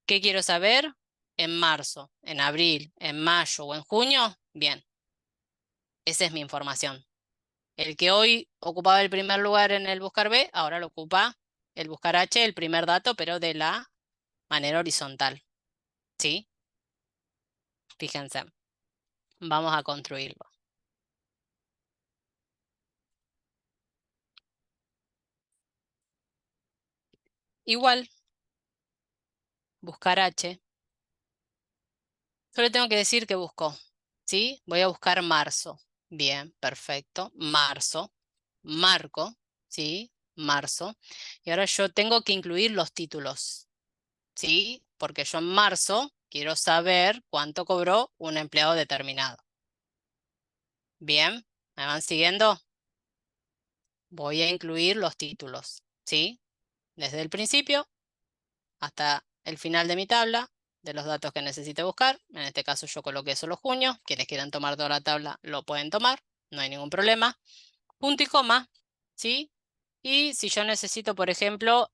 ¿Qué quiero saber? En marzo, en abril, en mayo o en junio. Bien, esa es mi información. El que hoy ocupaba el primer lugar en el buscar B, ahora lo ocupa el buscar H, el primer dato, pero de la manera horizontal. ¿Sí? Fíjense. Vamos a construirlo. Igual, buscar H. Solo tengo que decir que buscó. ¿Sí? Voy a buscar marzo. Bien, perfecto. Marzo. Marco. ¿Sí? Marzo. Y ahora yo tengo que incluir los títulos. ¿Sí? Porque yo en marzo quiero saber cuánto cobró un empleado determinado. Bien, ¿me van siguiendo? Voy a incluir los títulos. ¿Sí? Desde el principio hasta el final de mi tabla de los datos que necesite buscar. En este caso yo coloqué solo junio. Quienes quieran tomar toda la tabla lo pueden tomar. No hay ningún problema. Punto y coma. ¿Sí? Y si yo necesito, por ejemplo,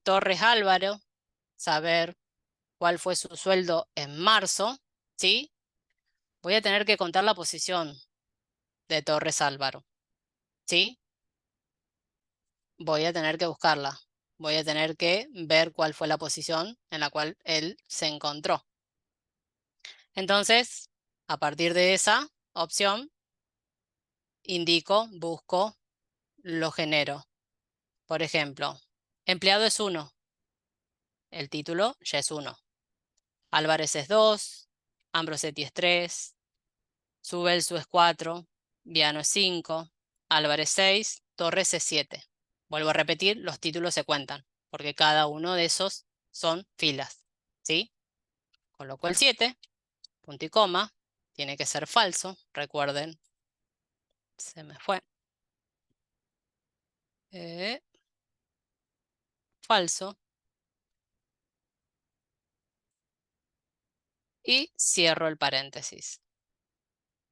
Torres Álvaro, saber cuál fue su sueldo en marzo, ¿sí? Voy a tener que contar la posición de Torres Álvaro, ¿sí? Voy a tener que buscarla. Voy a tener que ver cuál fue la posición en la cual él se encontró. Entonces, a partir de esa opción, indico, busco, lo genero. Por ejemplo, empleado es 1. El título ya es 1. Álvarez es 2. Ambrosetti es 3. Subelsu es 4. Viano es 5. Álvarez 6. Torres es 7. Vuelvo a repetir, los títulos se cuentan, porque cada uno de esos son filas. ¿Sí? Coloco el 7, punto y coma. Tiene que ser falso, recuerden. Se me fue. Falso. y cierro el paréntesis.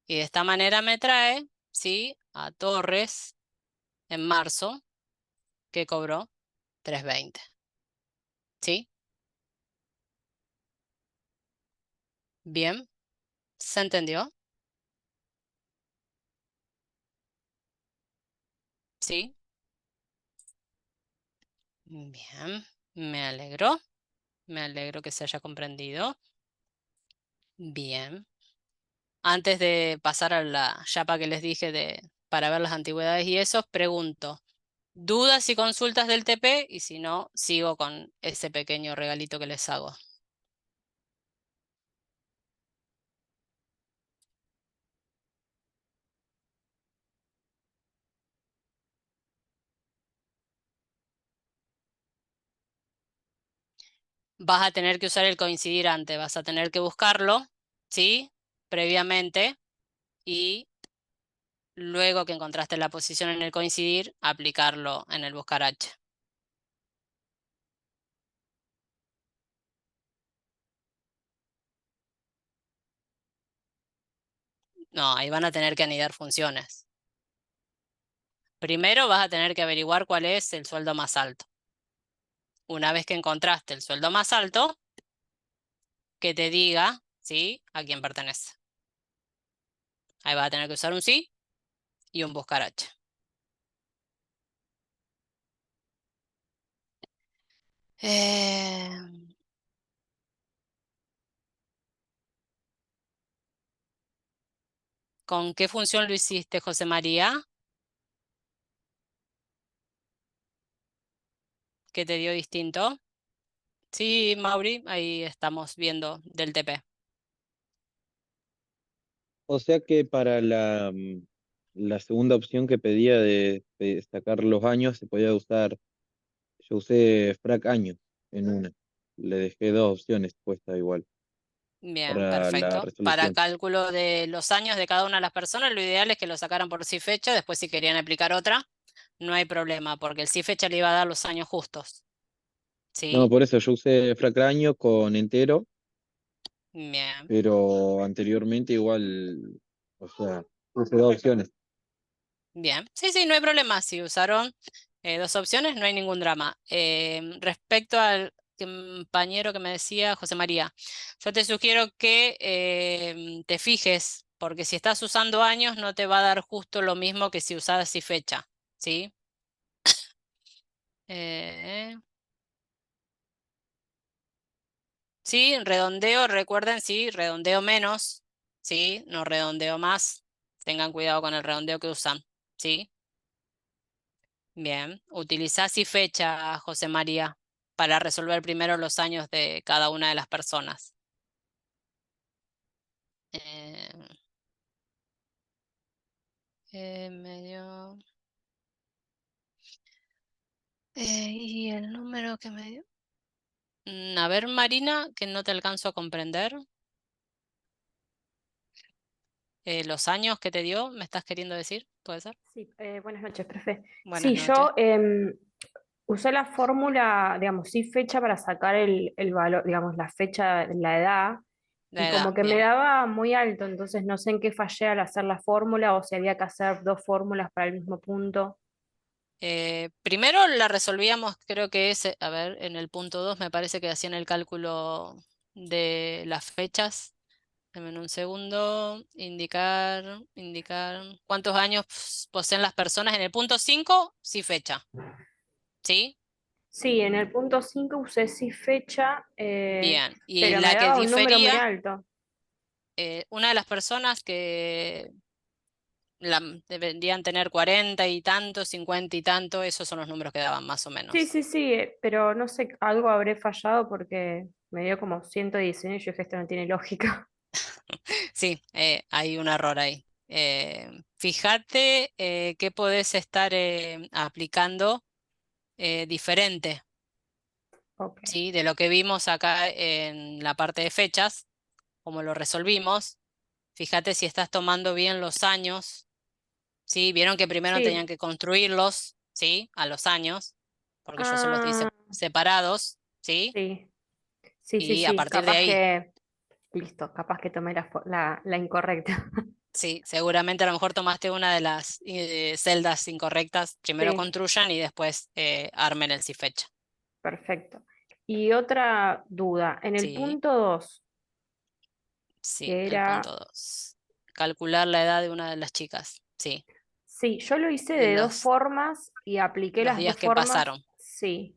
Y de esta manera me trae, ¿sí?, a Torres en marzo, que cobró 320. ¿Sí? Bien, ¿se entendió? ¿Sí? Bien, me alegro que se haya comprendido. Bien. Antes de pasar a la chapa que les dije para ver las antigüedades y eso, pregunto, ¿dudas y consultas del TP? Y si no, sigo con ese pequeño regalito que les hago. Vas a tener que usar el coincidir antes, vas a tener que buscarlo, ¿sí?, previamente, y luego que encontraste la posición en el coincidir, aplicarlo en el buscar H. No, ahí van a tener que anidar funciones. Primero vas a tener que averiguar cuál es el sueldo más alto. Una vez que encontraste el sueldo más alto, que te diga, ¿sí?, a quién pertenece. Ahí vas a tener que usar un sí y un buscar H. ¿Con qué función lo hiciste, José María? ¿Qué te dio distinto? Sí, Mauri, ahí estamos viendo del TP. O sea que para la segunda opción que pedía de sacar los años, se podía usar, yo usé frac año en una. Le dejé dos opciones puestas igual Bien, para la perfecto. Para resolución. cálculo de los años de cada una de las personas, lo ideal es que lo sacaran por sí fecha, después si querían aplicar otra, no hay problema, porque el sí fecha le iba a dar los años justos. No, ¿Sí? por eso yo usé frac año con entero, Bien, pero anteriormente igual, o sea, puse dos opciones. bien. Sí, sí, no hay problema. Si usaron dos opciones, no hay ningún drama. Respecto al compañero que me decía, José María, yo te sugiero que te fijes, porque si estás usando años, no te va a dar justo lo mismo que si usas y fecha. ¿Sí? Eh, sí, redondeo, recuerden, sí, redondeo menos, sí, no redondeo más. Tengan cuidado con el redondeo que usan, ¿sí? Bien, utilizás y fecha, José María, para resolver primero los años de cada una de las personas. Eh, medio... ¿y el número que me dio? A ver, Marina, que no te alcanzo a comprender. Los años que te dio, ¿me estás queriendo decir? ¿Puede ser? Sí, buenas noches, profe. Buenas Sí, noches. yo usé la fórmula, digamos, sí, fecha para sacar el valor, digamos, la fecha, la edad, y La edad, como que me bien. daba muy alto, entonces no sé en qué fallé al hacer la fórmula o si había que hacer dos fórmulas para el mismo punto. Primero la resolvíamos, creo que es, a ver, en el punto 2 me parece que hacían el cálculo de las fechas. Dame un segundo. Indicar cuántos años poseen las personas. En el punto 5 sí fecha. ¿Sí? Sí, en el punto 5 usé sí fecha, Bien. Y pero me la que daba un número muy difería, alto. una de las personas que deberían tener 40 y tanto, 50 y tanto, esos son los números que daban más o Sí, menos. sí, sí, pero no sé, algo habré fallado porque me dio como 119 y yo dije, esto no tiene lógica. Sí, hay un error ahí. Fíjate qué podés estar aplicando diferente, Ok. ¿sí? De lo que vimos acá en la parte de fechas, como lo resolvimos. Fíjate si estás tomando bien los años, ¿sí? Vieron que primero tenían Sí. que construirlos, ¿sí? A los años, porque yo se los hice Ah, separados, ¿sí? sí, sí, sí, Y a sí. partir de ahí, Listo, capaz que tomé la incorrecta. Sí, seguramente a lo mejor tomaste una de las celdas incorrectas. Primero Sí, construyan y después armen el si fecha. perfecto. Y otra duda, en el Sí, punto 2, sí, que el punto era, 2. Calcular la edad de una de las chicas. Sí, sí, yo lo hice y de dos formas y apliqué los las días dos que formas, pasaron. sí,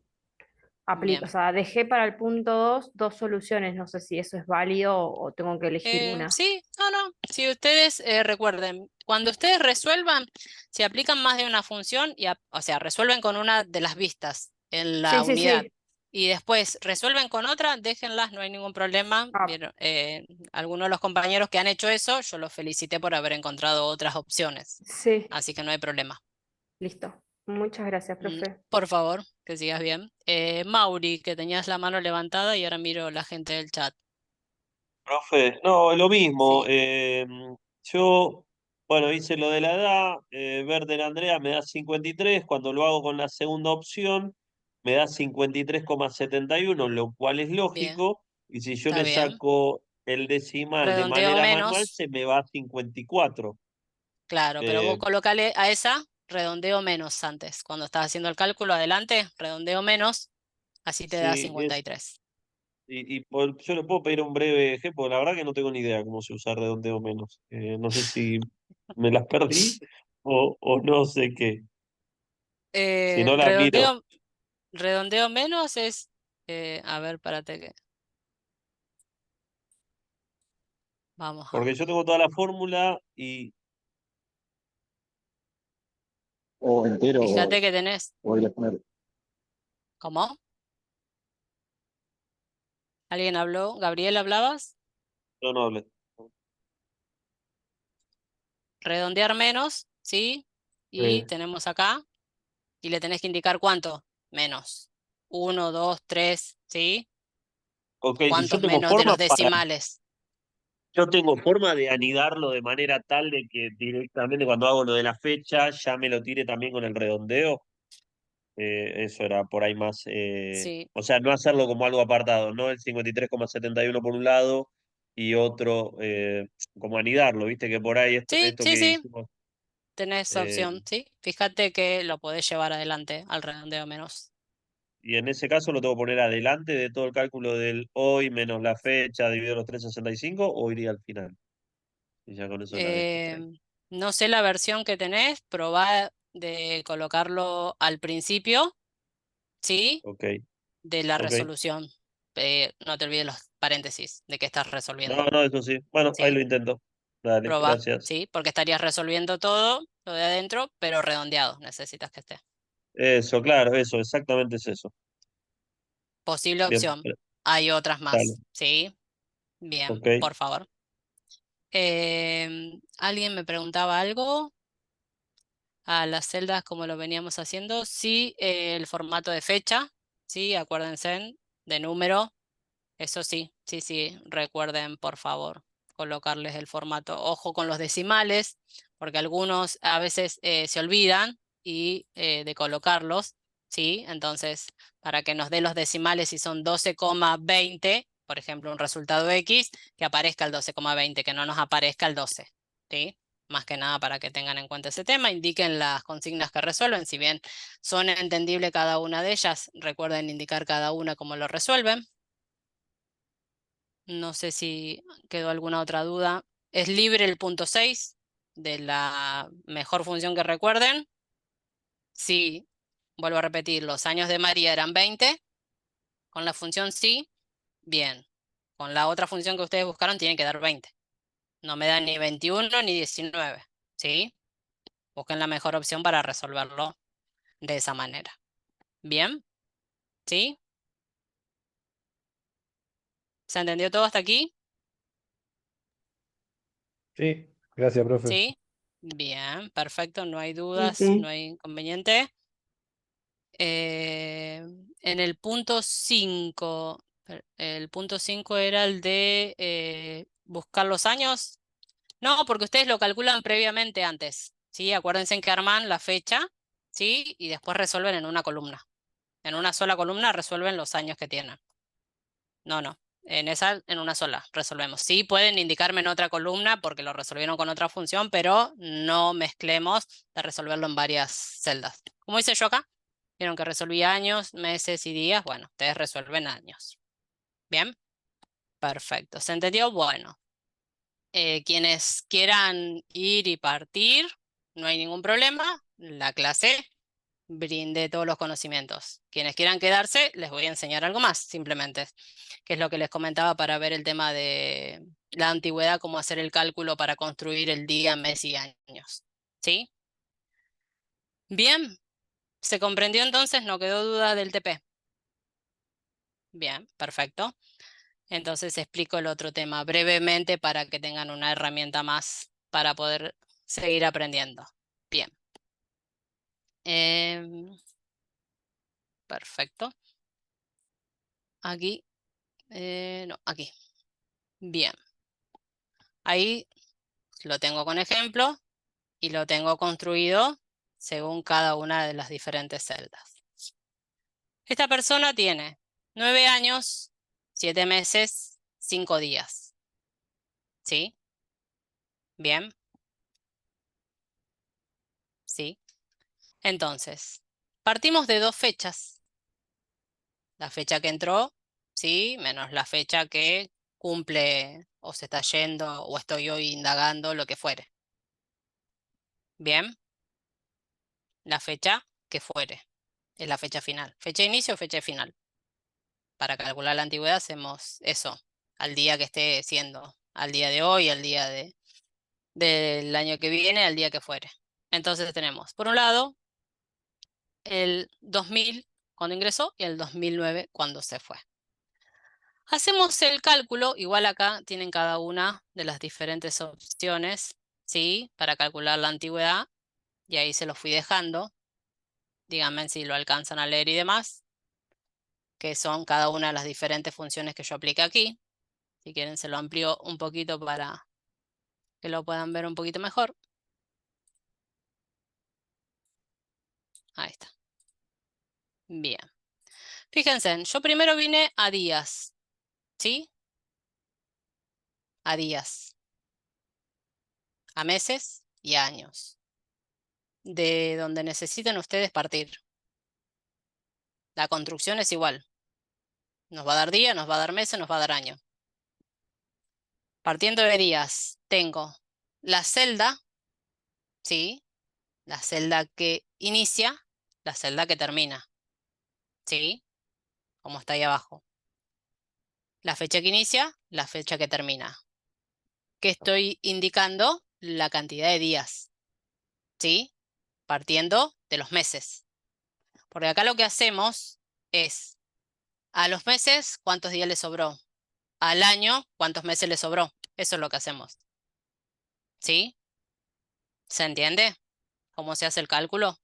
o Bien. sea, dejé para el punto 2 dos soluciones, no sé si eso es válido o tengo que elegir una. Sí, no. Si ustedes recuerden, cuando ustedes resuelvan, si aplican más de una función, o sea, resuelven con una de las vistas en Sí, la sí, unidad sí. y después resuelven con otra, déjenlas, no hay ningún problema. Ah, Vieron, algunos de los compañeros que han hecho eso, yo los felicité por haber encontrado otras opciones, sí, así que no hay problema. listo. Muchas gracias, profe. Por favor, que sigas bien. Mauri, que tenías la mano levantada y ahora miro la gente del chat. Profe, no, lo mismo. Sí, Yo, bueno, hice lo de la edad. Werder Andrea me da 53. Cuando lo hago con la segunda opción, me da 53,71, lo cual es bien, lógico. Y si yo está le bien. saco el decimal de Redondeo manera manual, menos. se me va a 54. Claro, pero vos Eh, colocale a esa redondeo menos antes. Cuando estás haciendo el cálculo adelante, redondeo menos, así te da sí, 53. yo le puedo pedir un breve ejemplo. La verdad que no tengo ni idea cómo se usa redondeo menos. No sé si me las perdí o no sé qué. Si no la miro. Redondeo menos es, a ver, párate que vamos a, Porque yo tengo toda la fórmula y O entero fíjate que tenés, o voy a poner. ¿cómo? ¿Alguien habló? ¿Gabriel hablabas? yo no hablé. Redondear menos, ¿sí? Y Eh, tenemos acá, y le tenés que indicar cuánto, menos. 1, 2, 3, ¿sí? ok, si yo ¿Cuántos tengo menos de forma los decimales? yo tengo forma de anidarlo de manera tal de que directamente cuando hago lo de la fecha ya me lo tire también con el redondeo. Eso era por ahí más, Sí, o sea, no hacerlo como algo apartado, no el 53,71 por un lado y otro como anidarlo, viste que por ahí sí, esto sí, que sí. hicimos. Tenés eh, opción, ¿sí? Fíjate que lo podés llevar adelante al redondeo menos. Y en ese caso lo tengo que poner adelante de todo el cálculo del hoy menos la fecha dividido los 365 o iría al final. Y ya con eso la dejo Eh, tranquila. no sé la versión que tenés, probá de colocarlo al principio, ¿sí? Ok, De la ok. resolución. No te olvides los paréntesis de que estás resolviendo, No, eso sí. Bueno, ahí lo ¿sí? intento. Dale, Probá, gracias. ¿sí? Porque estarías resolviendo todo lo de adentro, pero redondeado, necesitas que esté. Eso, claro, eso, exactamente es eso. Posible Bien, opción. Hay otras dale. más, ¿sí? Bien, Ok. por favor. ¿Alguien me preguntaba algo? A las celdas como lo veníamos haciendo. Sí, el formato de fecha, sí, acuérdense de número, eso sí, sí, recuerden por favor colocarles el formato. Ojo con los decimales, porque algunos a veces se olvidan de colocarlos, sí, entonces para que nos dé los decimales si son 12,20, por ejemplo, un resultado X, que aparezca el 12,20, que no nos aparezca el 12, ¿sí? Más que nada para que tengan en cuenta ese tema, indiquen las consignas que resuelven, si bien son entendibles cada una de ellas, recuerden indicar cada una cómo lo resuelven. No sé si quedó alguna otra duda. Es libre el punto 6 de la mejor función que recuerden. Sí, vuelvo a repetir, los años de María eran 20, con la función sí, bien. Con la otra función que ustedes buscaron tienen que dar 20. No me da ni 21 ni 19, ¿sí? Busquen la mejor opción para resolverlo de esa manera. ¿Bien? ¿Sí? ¿Se entendió todo hasta aquí? Sí, gracias, profe. ¿Sí? Bien, perfecto, no hay Sí, dudas, no sí. hay inconveniente. En el punto 5, el punto 5 era el de buscar los años. No, porque ustedes lo calculan previamente antes, ¿sí? Acuérdense que arman la fecha, ¿sí? Y después resuelven en una columna. En una sola columna resuelven los años que tienen. No, en una sola resolvemos. Sí, pueden indicarme en otra columna porque lo resolvieron con otra función, pero no mezclemos de resolverlo en varias celdas. Como hice yo acá, vieron que resolví años, meses y días. Bueno, ustedes resuelven años. ¿Bien? Perfecto. ¿Se entendió? Bueno. Quienes quieran ir y partir, no hay ningún problema. La clase brinde todos los conocimientos. Quienes quieran quedarse, les voy a enseñar algo más, simplemente, que es lo que les comentaba para ver el tema de la antigüedad, cómo hacer el cálculo para construir el día, mes y años. ¿Sí? Bien, ¿se comprendió entonces? ¿No quedó duda del TP? Bien, perfecto. Entonces explico el otro tema brevemente para que tengan una herramienta más para poder seguir aprendiendo. Bien. Perfecto. Aquí. No, aquí. Bien. Ahí lo tengo con ejemplo y lo tengo construido según cada una de las diferentes celdas. Esta persona tiene 9 años, 7 meses, 5 días. ¿Sí? Bien. Sí. Entonces, partimos de 2 fechas. La fecha que entró, ¿sí? Menos la fecha que cumple o se está yendo o estoy hoy indagando, lo que fuere. Bien. La fecha que fuere. Es la fecha final. Fecha de inicio o fecha de final. Para calcular la antigüedad hacemos eso. Al día que esté siendo. Al día de hoy, al día del año que viene, al día que fuere. Entonces tenemos, por un lado, el 2000 cuando ingresó y el 2009 cuando se fue. Hacemos el cálculo, igual acá tienen cada una de las diferentes opciones, ¿sí? Para calcular la antigüedad, y ahí se los fui dejando. Díganme si lo alcanzan a leer y demás, que son cada una de las diferentes funciones que yo apliqué aquí. Si quieren se lo amplío un poquito para que lo puedan ver un poquito mejor. Ahí está. Bien. Fíjense, yo primero vine a días, ¿sí? A días, a meses y a años. De donde necesiten ustedes partir. La construcción es igual. Nos va a dar día, nos va a dar meses, nos va a dar año. Partiendo de días, tengo la celda, ¿sí? La celda que inicia, la celda que termina, ¿sí? Como está ahí abajo. La fecha que inicia, la fecha que termina. ¿Qué estoy indicando? La cantidad de días, ¿sí? Partiendo de los meses. Porque acá lo que hacemos es, a los meses, ¿cuántos días le sobró? Al año, ¿cuántos meses le sobró? Eso es lo que hacemos. ¿Sí? ¿Se entiende cómo se hace el cálculo?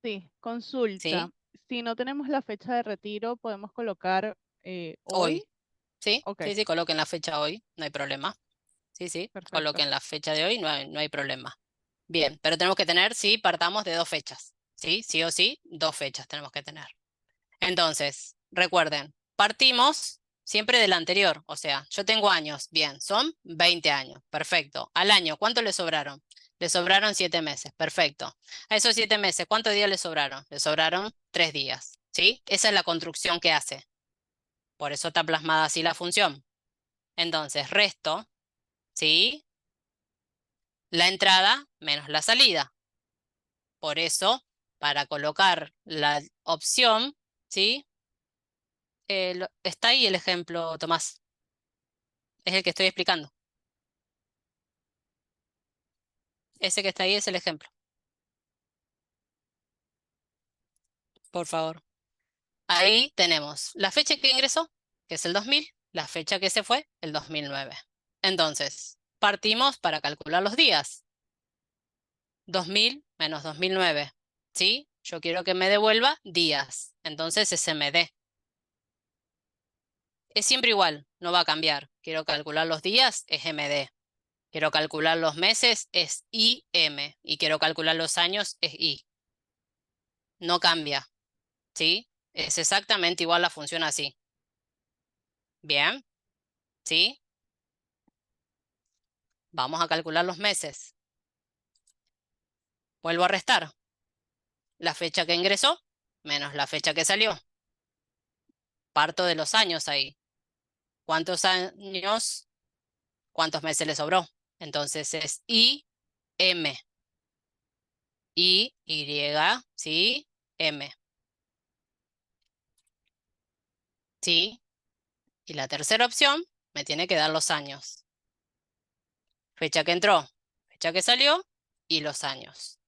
Sí, consulta. ¿Sí? Si no tenemos la fecha de retiro, ¿podemos colocar hoy? Hoy. ¿Sí? Ok, Sí, coloquen la fecha hoy, no hay problema. Sí, perfecto. coloquen la fecha de hoy, no hay problema. Bien, pero tenemos que tener, sí, partamos de 2 fechas. ¿Sí? Sí o sí, 2 fechas tenemos que tener. Entonces, recuerden, partimos siempre del anterior. O sea, yo tengo años, bien, son 20 años, perfecto. Al año, ¿cuánto le sobraron? Le sobraron 7 meses, perfecto. A esos 7 meses, ¿cuántos días le sobraron? Le sobraron 3 días, ¿sí? Esa es la construcción que hace. Por eso está plasmada así la función. Entonces, resto, ¿sí? La entrada menos la salida. Por eso, para colocar la opción, ¿sí? Está ahí el ejemplo, Tomás. Es el que estoy explicando. Ese que está ahí es el ejemplo. Por favor. Ahí tenemos la fecha que ingresó, que es el 2000, la fecha que se fue, el 2009. Entonces, partimos para calcular los días. 2000 menos 2009. ¿Sí? Yo quiero que me devuelva días. Entonces, SMD. Es siempre igual, no va a cambiar. Quiero calcular los días, es MD. Quiero calcular los meses, es IM. Y quiero calcular los años, es I. no cambia, ¿sí? Es exactamente igual la función así. Bien, ¿sí? Vamos a calcular los meses. Vuelvo a restar. La fecha que ingresó menos la fecha que salió. Parto de los años ahí. ¿Cuántos años? ¿Cuántos meses le sobró? Entonces es I-M. I-Y, ¿sí? M. ¿Sí? Y la tercera opción me tiene que dar los años. Fecha que entró, fecha que salió y los años.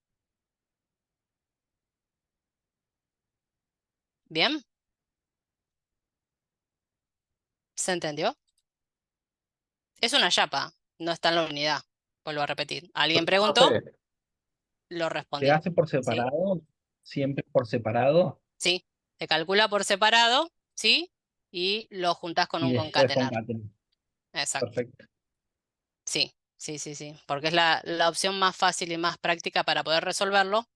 ¿Bien? ¿Se entendió? Es una chapa, no está en la unidad. Vuelvo a repetir. ¿Alguien preguntó? Profe, Lo ¿se respondí. hace por ¿Sí? separado? ¿Siempre por separado? Sí. Se calcula por separado, ¿sí? Y lo juntas con Y un después concatenar. concatenar. Exacto. Perfecto. Sí, sí, sí, sí. Porque es la opción más fácil y más práctica para poder resolverlo,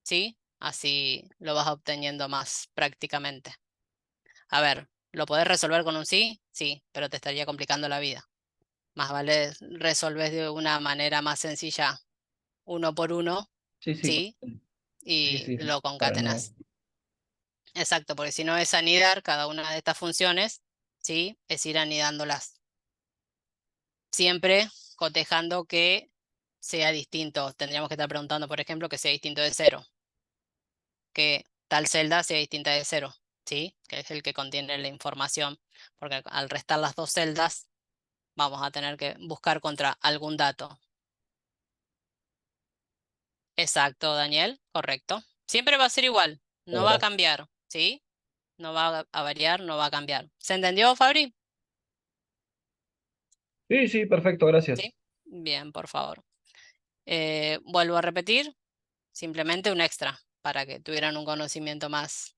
¿sí? Así lo vas obteniendo más prácticamente. A ver, ¿lo podés resolver con un sí? Sí, pero te estaría complicando la vida. Más vale resolver de una manera más sencilla, uno por uno, Sí, sí, ¿sí? sí, Y sí, sí, lo para no. concatenas. Exacto, porque si no es anidar cada una de estas funciones, ¿sí? Es ir anidándolas. Siempre cotejando que sea distinto. Tendríamos que estar preguntando, por ejemplo, que sea distinto de 0. Que tal celda sea distinta de 0, ¿sí? Que es el que contiene la información. Porque al restar las dos celdas, vamos a tener que buscar contra algún dato. Exacto, Daniel, correcto. Siempre va a ser igual, no va a Gracias. cambiar, ¿sí? No va a variar, no va a cambiar. ¿Se entendió, Fabri? Sí, sí, perfecto, gracias. Sí. Bien, por favor. Vuelvo a repetir, simplemente un extra para que tuvieran un conocimiento más.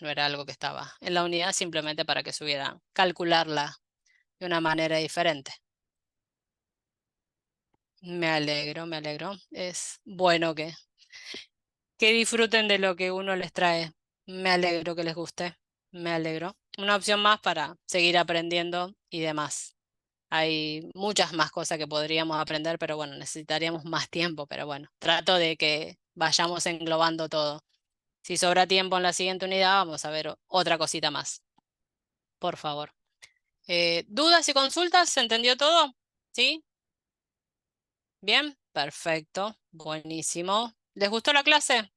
No era algo que estaba en la unidad, simplemente para que supieran calcularla de una manera diferente. Me alegro, me alegro. Es bueno que disfruten de lo que uno les trae. Me alegro que les guste. Me alegro. Una opción más para seguir aprendiendo y demás. Hay muchas más cosas que podríamos aprender, pero bueno, necesitaríamos más tiempo, pero bueno, trato de que vayamos englobando todo. Si sobra tiempo en la siguiente unidad, vamos a ver otra cosita más. Por favor. ¿Dudas y consultas? ¿Se entendió todo? ¿Sí? ¿Bien? Perfecto. Buenísimo. ¿Les gustó la clase?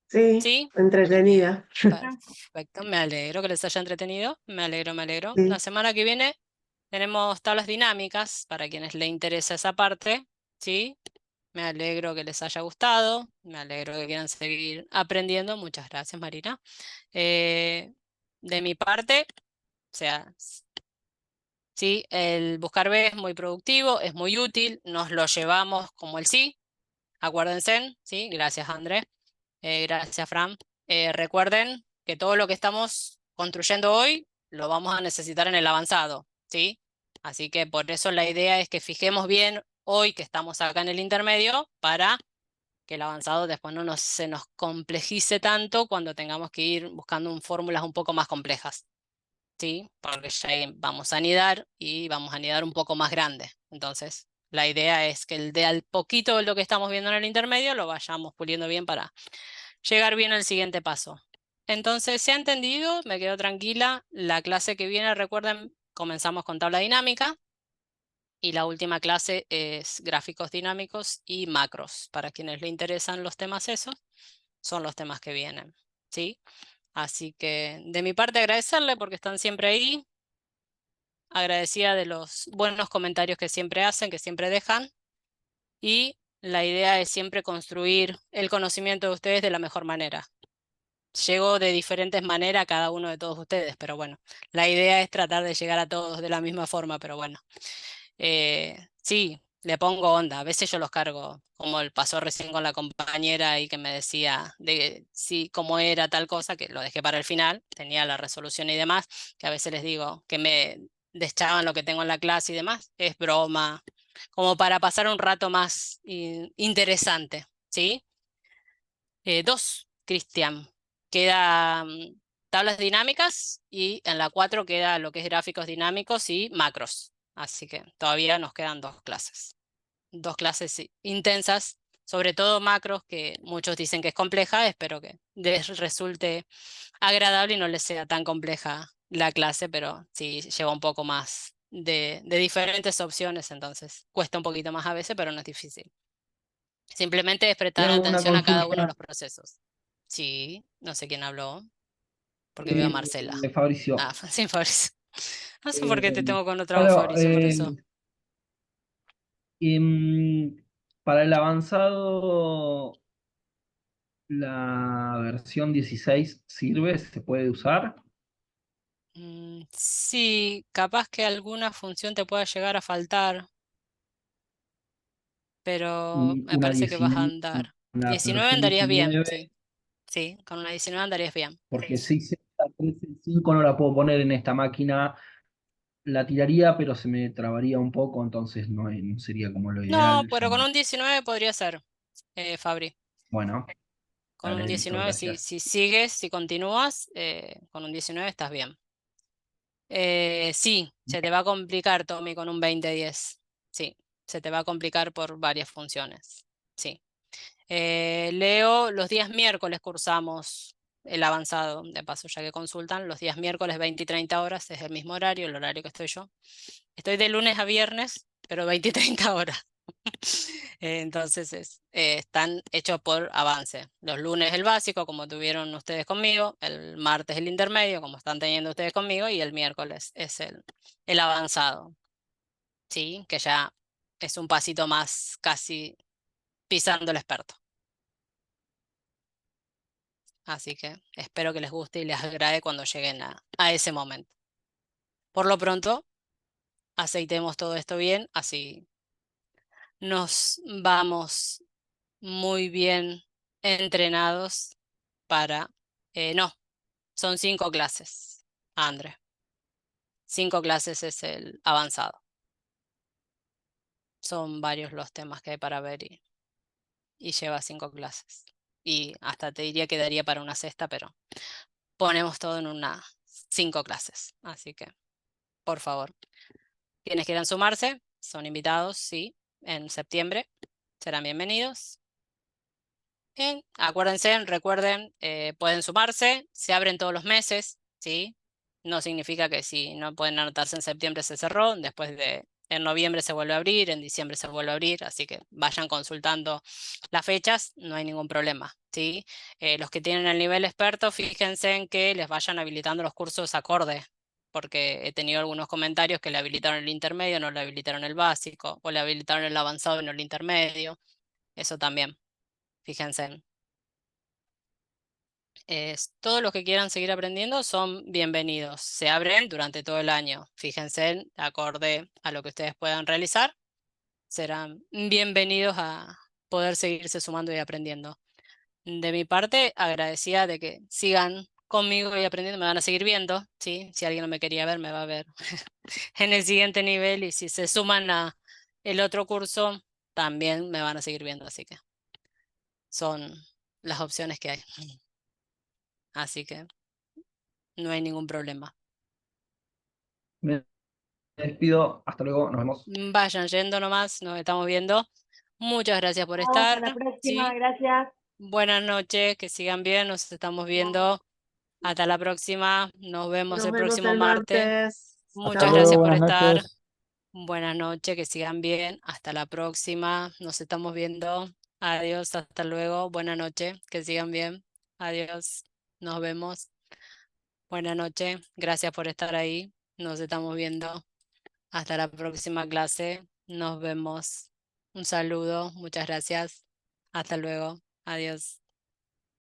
Sí, ¿Sí? entretenida. Perfecto, me alegro que les haya entretenido, me alegro, me alegro. La Sí. semana que viene tenemos tablas dinámicas para quienes les interesa esa parte, ¿sí? Me alegro que les haya gustado, me alegro que quieran seguir aprendiendo. Muchas gracias, Marina. Eh, de mi parte, o sea, sí, el buscar B es muy productivo, es muy útil, nos lo llevamos como el sí, acuérdense, ¿sí? Gracias, André. Gracias, Fran. Recuerden que todo lo que estamos construyendo hoy lo vamos a necesitar en el avanzado, ¿sí? Así que por eso la idea es que fijemos bien hoy que estamos acá en el intermedio para que el avanzado después no se nos complejice tanto cuando tengamos que ir buscando fórmulas un poco más complejas, ¿sí? Porque ya vamos a anidar y vamos a anidar un poco más grande. Entonces, la idea es que el de al poquito de lo que estamos viendo en el intermedio lo vayamos puliendo bien para llegar bien al siguiente paso. Entonces, ¿se ha entendido? Me quedo tranquila. La clase que viene, recuerden, comenzamos con tabla dinámica y la última clase es gráficos dinámicos y macros. Para quienes le interesan los temas esos, son los temas que vienen, ¿sí? Así que de mi parte agradecerle porque están siempre ahí. Agradecida de los buenos comentarios que siempre hacen, que siempre dejan. Y la idea es siempre construir el conocimiento de ustedes de la mejor manera. Llego de diferentes maneras a cada uno de todos ustedes, pero bueno, la idea es tratar de llegar a todos de la misma forma, pero bueno. Sí, le pongo onda, a veces yo los cargo, como el pasó recién con la compañera y que me decía de sí, cómo era tal cosa, que lo dejé para el final, tenía la resolución y demás, que a veces les digo que me deschaban lo que tengo en la clase y demás, es broma, como para pasar un rato más interesante, ¿sí? Dos, Cristian. Queda tablas dinámicas y en la 4 queda lo que es gráficos dinámicos y macros. Así que todavía nos quedan 2 clases. 2 clases intensas, sobre todo macros, que muchos dicen que es compleja. Espero que les resulte agradable y no les sea tan compleja la clase, pero sí lleva un poco más de diferentes opciones, entonces cuesta un poquito más a veces, pero no es difícil. Simplemente es prestar Tengo una atención a cada uno de consulta, los procesos. Sí, no sé quién habló, porque veo a Marcela. Fabricio. Ah, sí, Fabricio. No sé por qué te Eh, tengo con otra voz, claro, Fabricio, por eso. para el avanzado, ¿la versión 16 sirve? ¿Se puede usar? Sí, capaz que alguna función te pueda llegar a faltar, pero me Una parece que vas a 19, andar. la 19 versión andarías bien, 19, sí. Sí, con una 19 andarías bien. porque 6.5 no la puedo poner en esta máquina. La tiraría, pero se me trabaría un poco, entonces no sería como lo No, ideal. pero con un 19 podría ser, Fabri. Bueno, Con un dale, listo, 19, si gracias. sigues, si continúas, con un 19 estás bien. Sí, se te va a complicar, Tommy, con un 20-10. Sí, se te va a complicar por varias funciones. Sí. Leo, los días miércoles cursamos el avanzado, de paso, ya que consultan, los días miércoles 20 y 30 horas, es el mismo horario, el horario que estoy yo. Estoy de lunes a viernes, pero 20 y 30 horas. Entonces están hechos por avance. Los lunes el básico, como tuvieron ustedes conmigo, el martes el intermedio, como están teniendo ustedes conmigo, y el miércoles es el avanzado. Sí, que ya es un pasito más casi pisando el experto. Así que espero que les guste y les agrade cuando lleguen a ese momento. Por lo pronto, aceitemos todo esto bien, así nos vamos muy bien entrenados para... no, son 5 clases, André. 5 clases es el avanzado. Son varios los temas que hay para ver y lleva 5 clases. Y hasta te diría que daría para una sexta, pero ponemos todo en 5 clases. Así que, por favor, quienes quieran sumarse, son invitados, sí, en septiembre. Serán bienvenidos. Bien, acuérdense, recuerden, pueden sumarse, se abren todos los meses, ¿sí? No significa que si no pueden anotarse en septiembre se cerró, en noviembre se vuelve a abrir, en diciembre se vuelve a abrir, así que vayan consultando las fechas, no hay ningún problema, ¿sí? Los que tienen el nivel experto, fíjense en que les vayan habilitando los cursos acorde, porque he tenido algunos comentarios que le habilitaron el intermedio, no le habilitaron el básico, o le habilitaron el avanzado y no el intermedio, eso también, fíjense. Todos los que quieran seguir aprendiendo son bienvenidos. Se abren durante todo el año. Fíjense, acorde a lo que ustedes puedan realizar, serán bienvenidos a poder seguirse sumando y aprendiendo. De mi parte, agradecida de que sigan conmigo y aprendiendo. Me van a seguir viendo, ¿sí? Si alguien no me quería ver, me va a ver en el siguiente nivel. Y si se suman a el otro curso, también me van a seguir viendo. Así que son las opciones que hay. Así que no hay ningún problema. Me despido, hasta luego, nos vemos. Vayan yendo nomás, nos estamos viendo. Muchas gracias por Chao, hasta estar. la próxima, Sí, gracias. buenas noches, que sigan bien, nos estamos viendo. Hasta la próxima, nos vemos Nos el vemos próximo el martes. martes. Hasta Muchas luego, gracias Chao. por buenas estar. noches. Buenas noches, que sigan bien. Hasta la próxima, nos estamos viendo. Adiós, hasta luego. Buenas noches, que sigan bien. Adiós, nos vemos. Buenas noches, gracias por estar ahí. Nos estamos viendo. Hasta la próxima clase. Nos vemos. Un saludo. Muchas gracias. Hasta luego. Adiós.